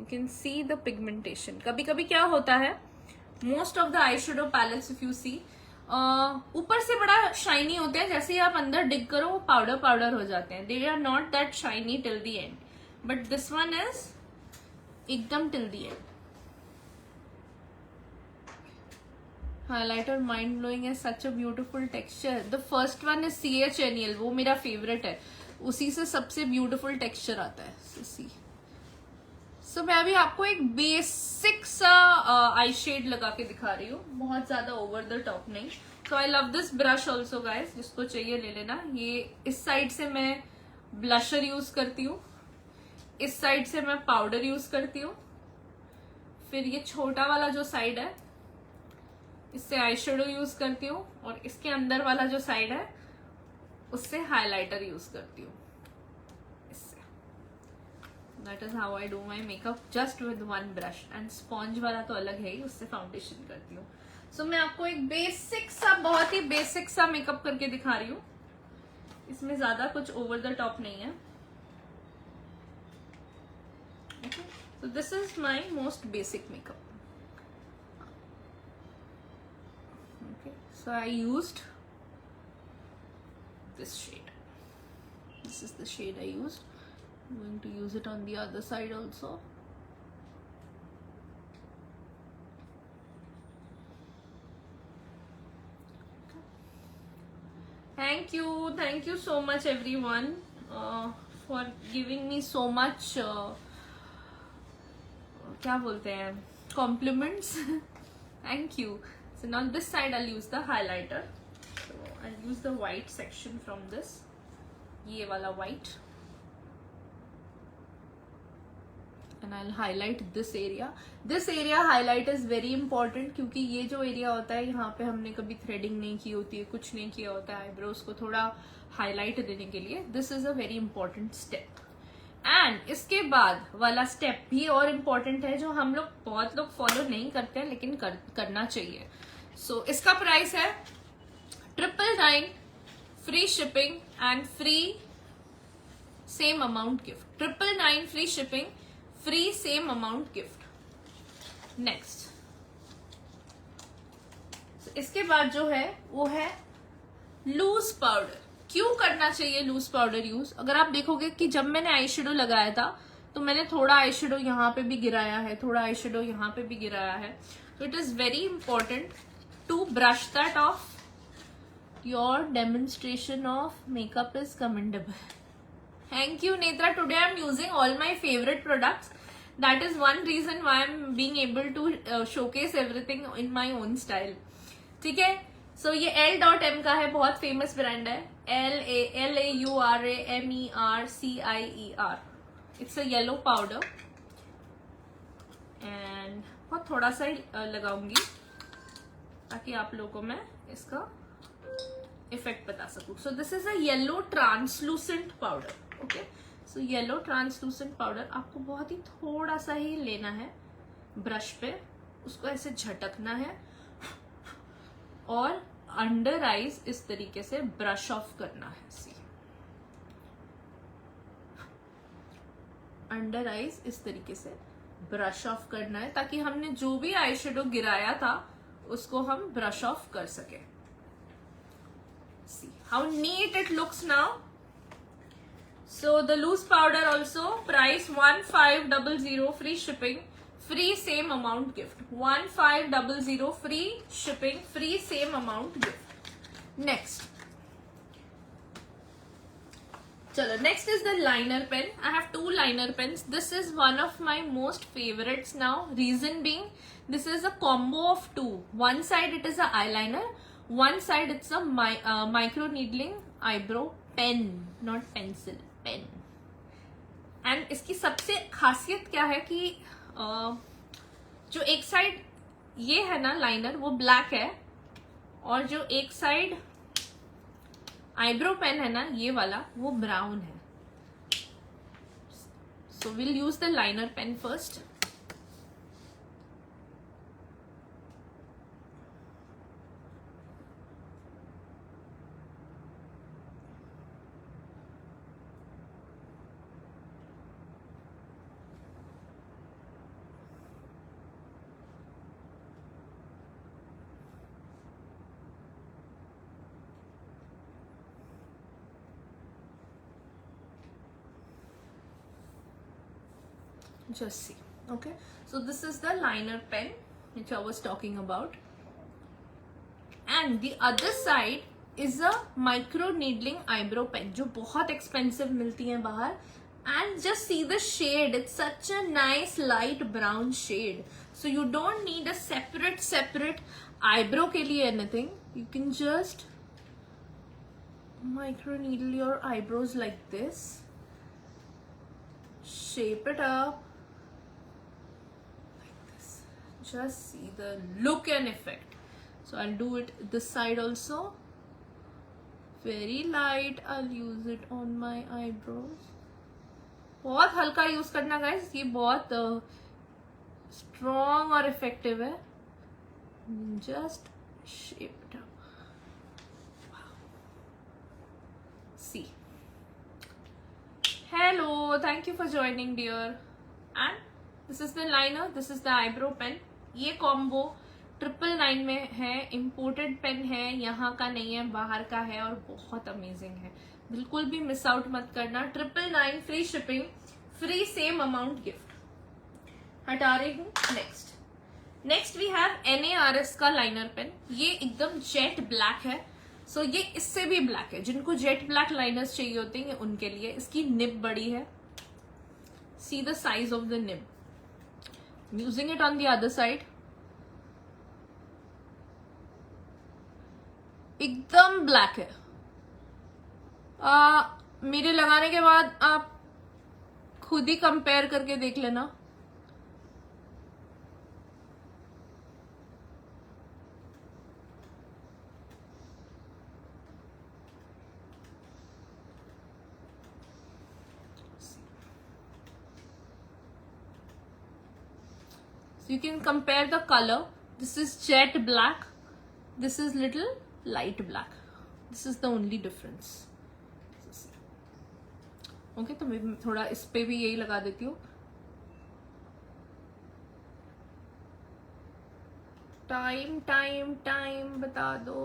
you can see the pigmentation. कभी कभी क्या होता है, most of the eye shadow palettes if you see ऊपर से बड़ा शाइनी होते हैं, जैसे ही आप अंदर डिग करो वो पाउडर हो जाते हैं. They are not that shiny till the end, but this one is एकदम till the end. Highlighter mind blowing है, such a beautiful texture. The first one is CHNEL, वो मेरा फेवरेट है, उसी से सबसे ब्यूटीफुल टेक्सचर आता है. सो मैं अभी आपको एक बेसिक सा आई शेड लगा के दिखा रही हूँ, बहुत ज्यादा ओवर द टॉप नहीं. So I love this brush also guys, जिसको चाहिए ले लेना. ये इस साइड से मैं ब्लशर यूज करती हूँ, इस साइड से मैं पाउडर यूज करती हूँ, फिर ये छोटा वाला जो साइड है इससे आई शेडो यूज करती हूँ, और इसके अंदर वाला जो साइड है उससे हाइलाइटर यूज करती हूँ. That is how I do my makeup just with one brush. And sponge वाला तो अलग है ही, उससे फाउंडेशन करती हूँ. सो मैं आपको एक बेसिक सा, बहुत ही बेसिक सा मेकअप करके दिखा रही हूँ. इसमें ज्यादा कुछ ओवर द टॉप नहीं है. Okay, so this is my most basic makeup. Okay, so I used this shade. This is the shade I used. I'm going to use it on the other side also. Okay. Thank you so much everyone for giving me so much क्या बोलते हैं, compliments. Thank you. So now this side I'll use the highlighter. So I'll use the white section from this. ये वाला white. And I'll highlight this area. This area highlight is very important क्योंकि ये जो area होता है यहाँ पे हमने कभी threading नहीं की होती है, कुछ नहीं किया होता है eyebrows को थोड़ा highlight देने के लिए. This is a very important step. And इसके बाद वाला स्टेप भी और इम्पोर्टेंट है जो हम लोग बहुत लोग फॉलो नहीं करते हैं लेकिन करना चाहिए. सो इसका प्राइस है 999, free shipping and free same amount gift. 999 free shipping, free same amount gift. Next इसके बाद जो है वो है लूज पाउडर. क्यों करना चाहिए लूज पाउडर यूज? अगर आप देखोगे कि जब मैंने आई शेडो लगाया था तो मैंने थोड़ा आई शेडो यहाँ पे भी गिराया है, थोड़ा आई शेडो यहाँ पे भी गिराया है. तो it is very important to brush that off. Your demonstration of makeup is commendable. Thank you Netra. Today I am using all my favourite products. That is one reason why I am being able to showcase everything in my own style. ठीक है. सो ये L.M का है, बहुत famous brand है. LAURAMERCIER. It's a yellow powder and बहुत थोड़ा सा ही लगाऊंगी ताकि आप लोगों को मैं इसका इफेक्ट बता सकूं. सो this is a yellow translucent powder. Okay, so yellow translucent powder आपको बहुत ही थोड़ा सा ही लेना है ब्रश पे, उसको ऐसे झटकना है और अंडर आईज इस तरीके से ब्रश ऑफ करना है. सी, अंडर आईज इस तरीके से ब्रश ऑफ करना है ताकि हमने जो भी आई शेडो गिराया था उसको हम ब्रश ऑफ कर सके. See how neat it looks now. So the loose powder also price 1500, free shipping, free same amount gift. 1500 free shipping, free same amount gift. Next, chalo, next is the liner pen. I have two liner pens. This is one of my most favorites now. Reason being, this is a combo of two. One side it is a eyeliner, one side it's a micro needling eyebrow pen, not pencil, pen. And इसकी सबसे खासियत क्या है कि जो एक side ये है ना लाइनर वो ब्लैक है और जो एक साइड आईब्रो पेन है ना ये वाला वो ब्राउन है. So will use the liner pen first. Just see. Okay, so this is the liner pen which I was talking about, and the other side is a micro needling eyebrow pen जो बहुत expensive मिलती है बाहर. And just see the shade, it's such a nice light brown shade, so you don't need a separate eyebrow के लिए anything. You can just micro needle your eyebrows like this, shape it up. Just see the look and effect. So I'll do it this side also. Very light. I'll use it on my eyebrows. बहुत हल्का use करना guys, ये बहुत strong और effective है. Just shape it up. See. Hello, thank you for joining dear. And this is the liner, this is the eyebrow pen. ये combo 999 में है, इम्पोर्टेड पेन है, यहाँ का नहीं है, बाहर का है और बहुत अमेजिंग है. बिल्कुल भी मिस आउट मत करना. 999 free shipping, free same amount gift. हटा रही हूँ. नेक्स्ट वी हैव NARS का लाइनर पेन. ये एकदम जेट ब्लैक है. सो ये इससे भी ब्लैक है. जिनको जेट ब्लैक लाइनर्स चाहिए होते हैं उनके लिए. इसकी निब बड़ी है. See the size of the nib. Using it on the other side. एकदम ब्लैक है. मेरे लगाने के बाद आप खुद ही कंपेयर करके देख लेना. So you can compare the color. This is jet black. This is little light black. This is the only difference. Okay, तो मैं थोड़ा इस पे भी यही लगा देती हूँ. टाइम बता दो.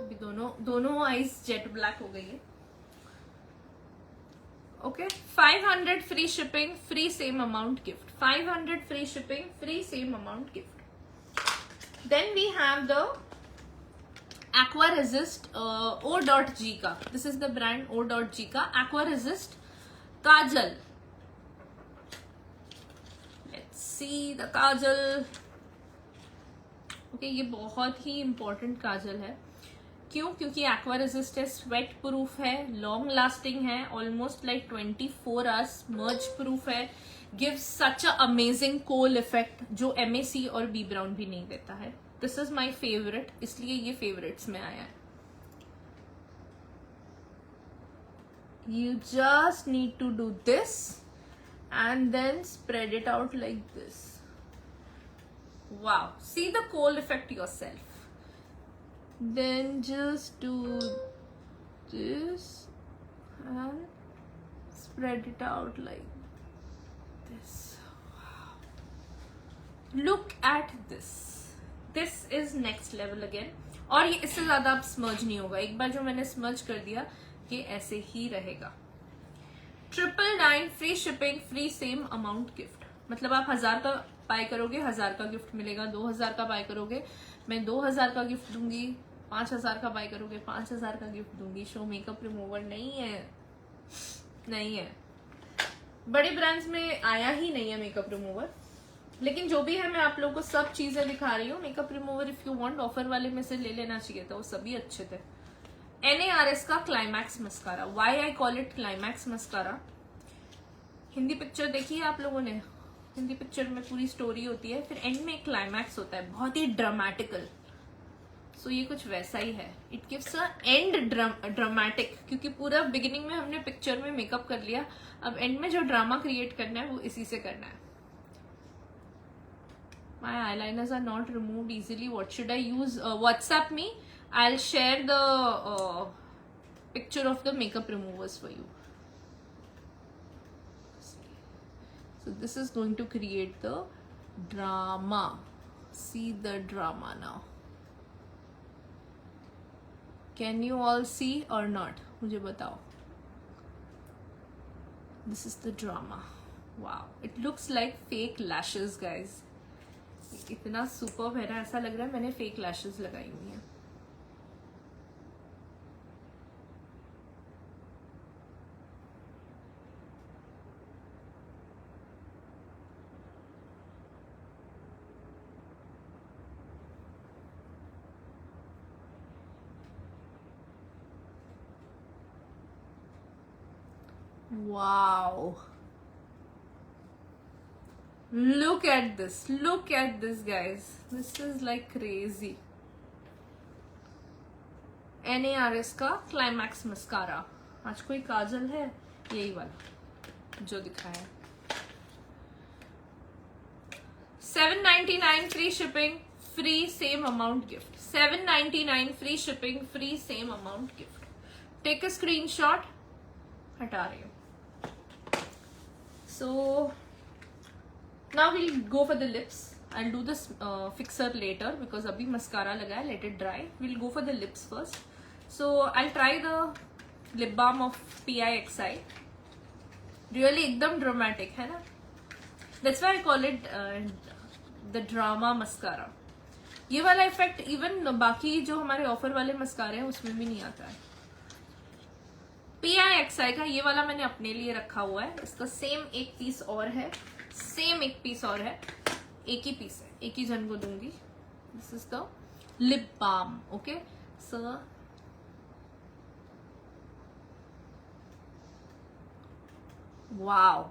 अभी दोनों आईज जेट ब्लैक हो गई है. Okay. 500 free shipping, free same amount gift. 500 free shipping, free same amount gift. Then we have the Aqua Resist O.G का. This is the brand O.G का Aqua Resist kajal. Let's see the kajal. Okay, ये बहुत ही important kajal है. क्यों? क्योंकि aqua resist है, sweat proof है, लॉन्ग लास्टिंग है, almost like 24 hours, merge proof है, gives such a amazing kohl effect जो MAC और बी ब्राउन भी नहीं देता है. दिस इज माई फेवरेट, इसलिए ये फेवरेट्स में आया है. You just need to do this and then spread it out like this. Wow, see the kohl effect yourself. Then just do this and spread it out like this. Wow. Look at this. This is next level again. और ये इससे ज्यादा अब smudge नहीं होगा. एक बार जो मैंने स्मर्ज कर दिया ये ऐसे ही रहेगा. 999 free shipping, free same amount gift. मतलब आप 1000 का बाय करोगे 1000 का गिफ्ट मिलेगा. 2000 का बाय करोगे मैं 2000 का गिफ्ट दूंगी. 5000 का बाय करोगे 5000 का गिफ्ट दूंगी. शो मेकअप रिमूवर नहीं है. बड़े ब्रांड्स में आया ही नहीं है मेकअप रिमूवर. लेकिन जो भी है मैं आप लोगों को सब चीजें दिखा रही हूँ. Makeup remover if you want offer वाले में से ले लेना चाहिए था, वो सभी अच्छे थे. NARS का climax mascara. Why I call it climax mascara. Hindi picture देखी है आप लोगों ने? हिंदी पिक्चर में पूरी स्टोरी होती है, फिर एंड में एक क्लाइमैक्स होता है बहुत ही ड्रामेटिकल. सो ये कुछ वैसा ही है. It gives a and dramatic. क्योंकि पूरा बिगिनिंग में हमने पिक्चर में मेकअप कर लिया, अब एंड में जो ड्रामा क्रिएट करना है वो इसी से करना है. My eyeliners are not removed easily. What should I use? WhatsApp me. I'll share the picture of the makeup removers for you. So this is going to create the drama. See the drama now. Can you all see or not? मुझे बताओ. This is the drama. Wow. It looks like fake lashes, guys. इतना superb है ना, ऐसा लग रहा है मैंने फेक लैशेस लगाई हुई हैं. Wow. Look at this. Look at this, guys. This is like crazy. NARS का क्लाइमैक्स मस्कारा. आज कोई काजल है? यही वाला जो दिखाया है. 799 free shipping, free same amount gift. 799 free shipping, free same amount gift. Take a screenshot. हटा रही हूँ. So now we'll go for the lips. I'll do this fixer later because अभी mascara लगा है. Let it dry. We'll go for the lips first. So I'll try the lip balm of PIXI. Really एकदम dramatic है ना? That's why I call it the drama mascara. ये वाला effect even बाकी जो हमारे ऑफर वाले मस्कारे हैं उसमें भी नहीं आता है. PIXI का ये वाला मैंने अपने लिए रखा हुआ है. इसका सेम एक पीस और है. सेम एक पीस और है. एक ही पीस है. एक ही जन को दूंगी. This is the lip balm. Okay so wow.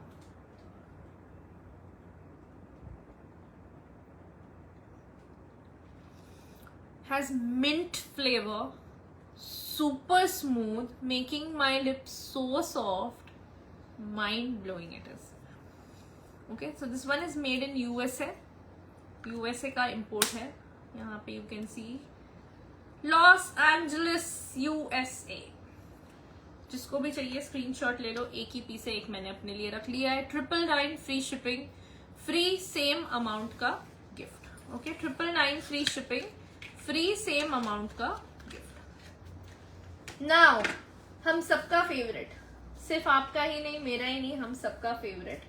Has mint flavor, super smooth, making my lips so soft. Mind blowing it is. Okay, so this one is made in USA. USA का import है. यहाँ पे you can see Los Angeles, USA. जिसको भी चाहिए screenshot ले लो. एक ही piece है. एक मैंने अपने लिए रख लिया है. 999 free shipping, free same amount का gift. Okay 999 free shipping, free same amount का गिफ्ट. नाउ हम सबका फेवरेट, सिर्फ आपका ही नहीं, मेरा ही नहीं, हम सबका फेवरेट.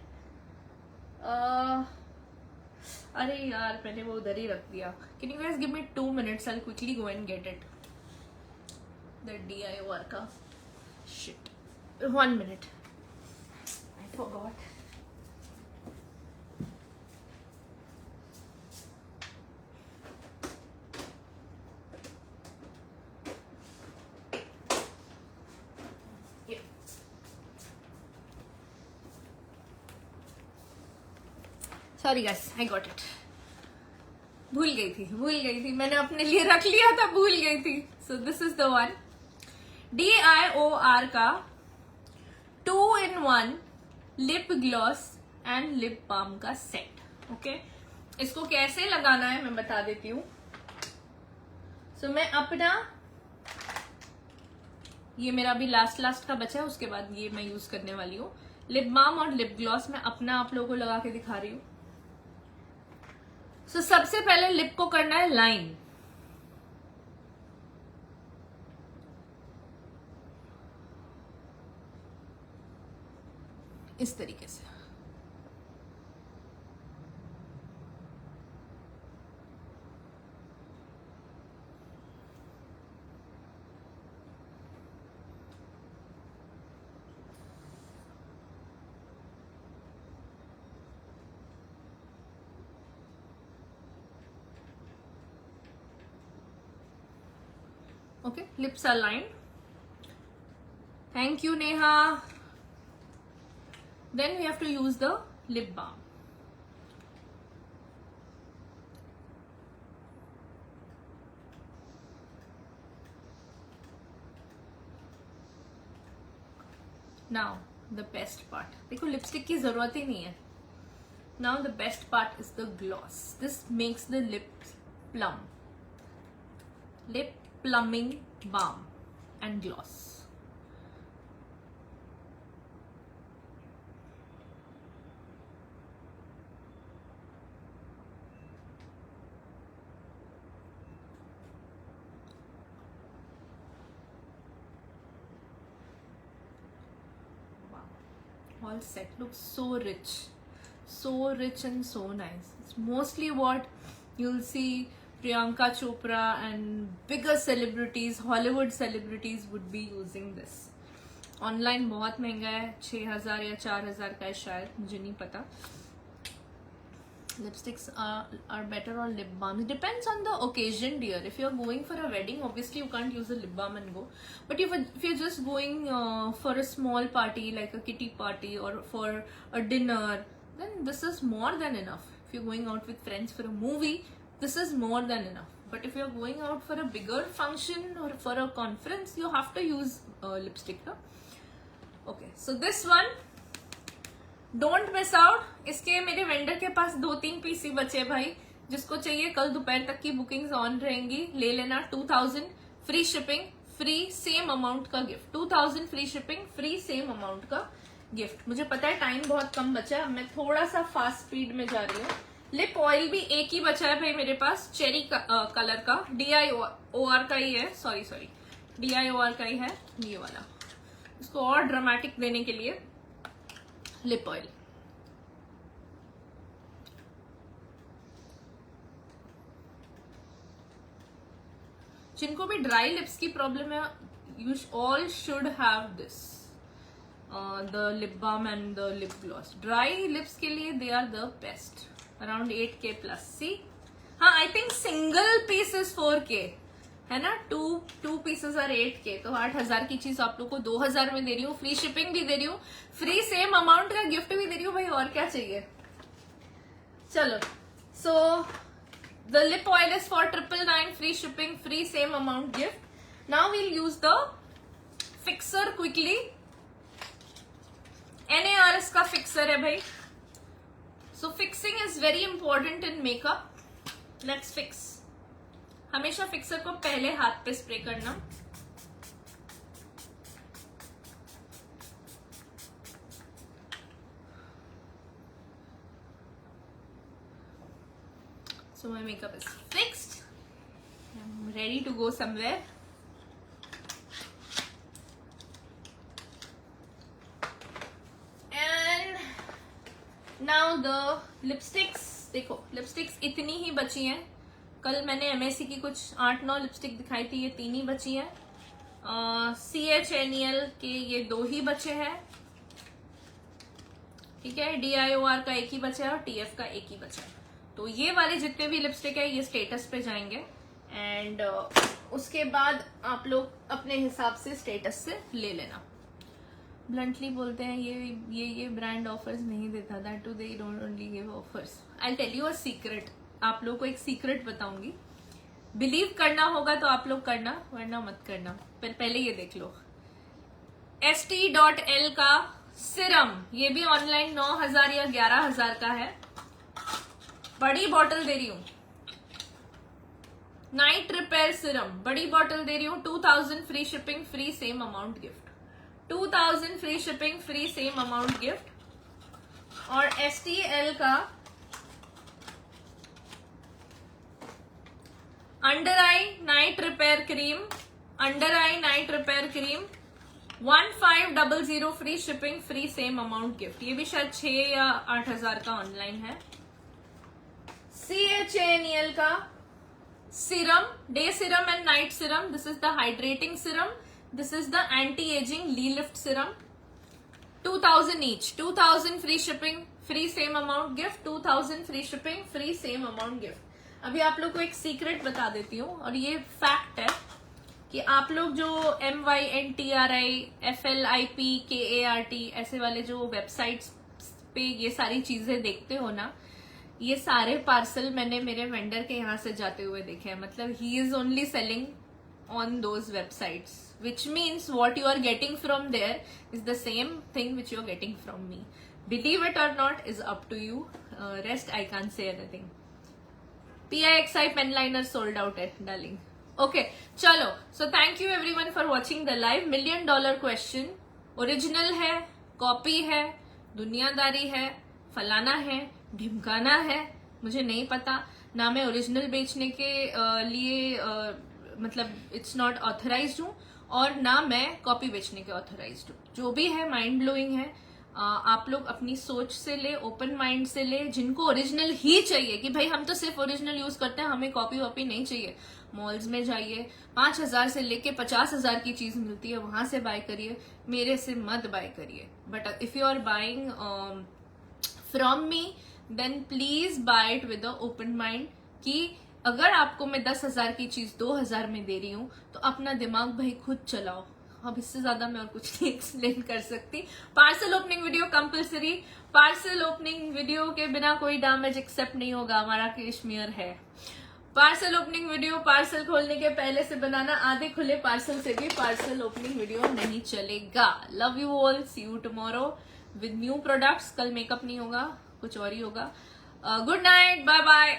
अरे यार मैंने वो उधर ही रख दिया. Can you guys give me 2 minutes? I'll quickly go and get it. The DIY का shit. 1 minute. I forgot. Sorry guys, I got it. भूल गई थी मैंने अपने लिए रख लिया था. भूल गई थी. So this is the one. DIOR का 2-in-1 lip gloss and lip balm का सेट. ओके इसको कैसे लगाना है मैं बता देती हूँ. सो मैं अपना, ये मेरा अभी लास्ट का बचा है, उसके बाद ये मैं यूज करने वाली हूँ. लिप बाम और लिप ग्लॉस मैं अपना आप लोगों को लगा के दिखा रही हूँ. सो सबसे पहले लिप को करना है लाइन. इस तरीके से. Okay, lips are lined. Thank you, Neha. Then we have to use the lip balm. Now the best part. देखो लिपस्टिक की जरूरत ही नहीं है. Now the best part is the gloss. This makes the lips plump. Lip plumbing balm and gloss. Wow. All set. Looks so rich and so nice. It's mostly what you'll see Priyanka Chopra and bigger celebrities, Hollywood celebrities would be using this. Online बहुत महंगा है. 6,000 या 4,000 का है शायद, मुझे नहीं पता. Lipsticks are better on lip balm. It depends on the occasion, dear. If you're going for a wedding, obviously you can't use a lip balm and go. But if you're just going for a small party, like a kitty party, or for a dinner, then this is more than enough. If you're going out with friends for a movie, this is more than enough. But if you're going out for a bigger function or for a conference, you have to use lipstick. No? Okay, so this one, don't miss out. इसके मेरे vendor के पास 2-3 piece ही बचे भाई. जिसको चाहिए कल दोपहर तक की बुकिंग्स ऑन रहेंगी, ले लेना. 2000 free shipping, free same amount का gift. 2000 free shipping, free same amount का गिफ्ट. मुझे पता है टाइम बहुत कम बचा है, मैं थोड़ा सा फास्ट स्पीड में जा रही हूँ. लिप ऑयल भी एक ही बचा है भाई मेरे पास, चेरी कलर का, DIOR का ही है. सॉरी DIOR का ही है ये वाला. इसको और ड्रामेटिक देने के लिए लिप ऑयल. जिनको भी ड्राई लिप्स की प्रॉब्लम है, you all should have this, the lip balm and the lip gloss. Dry lips के लिए they are the best. Around 8K plus. See हाँ, I think single piece is 4K है ना. Two pieces are 8K. तो 8000 की चीज आप लोग को 2000 में दे रही हूँ. फ्री शिपिंग भी दे रही हूँ, फ्री सेम अमाउंट का गिफ्ट भी दे रही हूँ भाई. और क्या चाहिए. चलो, सो the lip oil is for 999, free shipping, free same amount gift. Now we'll use the fixer quickly. NARS का fixer है भाई. So fixing is very important in makeup. Let's fix. हमेशा fixer को पहले हाथ पे स्प्रे करना. So my makeup is fixed. I'm ready to go somewhere. And now the lipsticks. देखो lipsticks इतनी ही बची हैं. कल मैंने MAC की कुछ 8-9 लिपस्टिक दिखाई थी, ये 3 ही बची हैं. CHNEL के ये 2 ही बचे हैं. ठीक है, DIOR का 1 ही बचा है और TF का 1 ही बचा है. तो ये वाले जितने भी लिपस्टिक है ये स्टेटस पे जाएंगे. एंड उसके बाद आप लोग अपने हिसाब से स्टेटस से ले लेना. ब्लंटली बोलते हैं ये ब्रांड ऑफर्स नहीं देता. That too they don't only give offers. I tell you a secret. आप लोग को एक सीक्रेट बताऊंगी. बिलीव करना होगा तो आप लोग करना, वरना मत करना. पर पहले ये देख लो, ST.L का सिरम, ये भी ऑनलाइन 9000 या 11000 का है. बड़ी बॉटल दे रही हूं. नाइट रिपेयर सिरम बड़ी बॉटल दे रही हूं. 2000 free shipping, free same amount gift. 2000 free shipping, free same amount gift. और STL का under eye night repair cream, under eye night repair cream 1500 free shipping, free same amount gift. ये भी शायद 6 या 8000 का ऑनलाइन है. CHNEL का serum, day serum and night serum. This is the hydrating serum, this is the anti ageing ली lift serum. 2000 each. 2000 free shipping, free same amount gift. 2000 free shipping, free same amount gift. अभी आप लोग को एक secret बता देती हूँ, और ये फैक्ट है कि आप लोग जो MYNTRI, FLIP, KART ऐसे वाले जो वेबसाइट्स पे ये सारी चीजें देखते हो ना, ये सारे पार्सल मैंने मेरे वेंडर के यहाँ से जाते हुए देखे हैं. मतलब he is only selling on those websites, which means what you are getting from there is the same thing which you are getting from me. Believe it or not is up to you. Rest I can't say anything. PIXI pen liner sold out है darling. Okay चलो, so thank you everyone for watching the live. $1 million question. Original है, copy है, दुनियादारी है, फलाना है, ढिमकाना है, मुझे नहीं पता ना. मैं ओरिजिनल बेचने के लिए मतलब इट्स नॉट ऑथराइज्ड हूँ, और ना मैं कॉपी बेचने के ऑथराइज्ड हूँ. जो भी है माइंड ब्लोइंग है. आप लोग अपनी सोच से ले, ओपन माइंड से ले. जिनको ओरिजिनल ही चाहिए कि भाई हम तो सिर्फ ओरिजिनल यूज करते हैं, हमें कॉपी वॉपी नहीं चाहिए, मॉल्स में जाइए, 5000 से लेके 50,000 की चीज मिलती है, वहां से बाय करिए. मेरे से मत बाय करिए. But if you are buying from me, then please buy it with open mind. कि अगर आपको मैं 10,000 की चीज 2000 में दे रही हूं, तो अपना दिमाग भाई खुद चलाओ. अब इससे ज्यादा मैं और कुछ नहीं एक्सप्लेन कर सकती. Parcel opening video compulsory. Parcel opening video के बिना कोई डैमेज एक्सेप्ट नहीं होगा, हमारा केशमेयर है। पार्सल ओपनिंग वीडियो पार्सल खोलने के पहले से बनाना, आधे खुले पार्सल से भी पार्सल ओपनिंग वीडियो नहीं चलेगा। Love you all, see you tomorrow with new products. कल मेकअप नहीं होगा, कुछ और ही होगा। Good night, bye bye.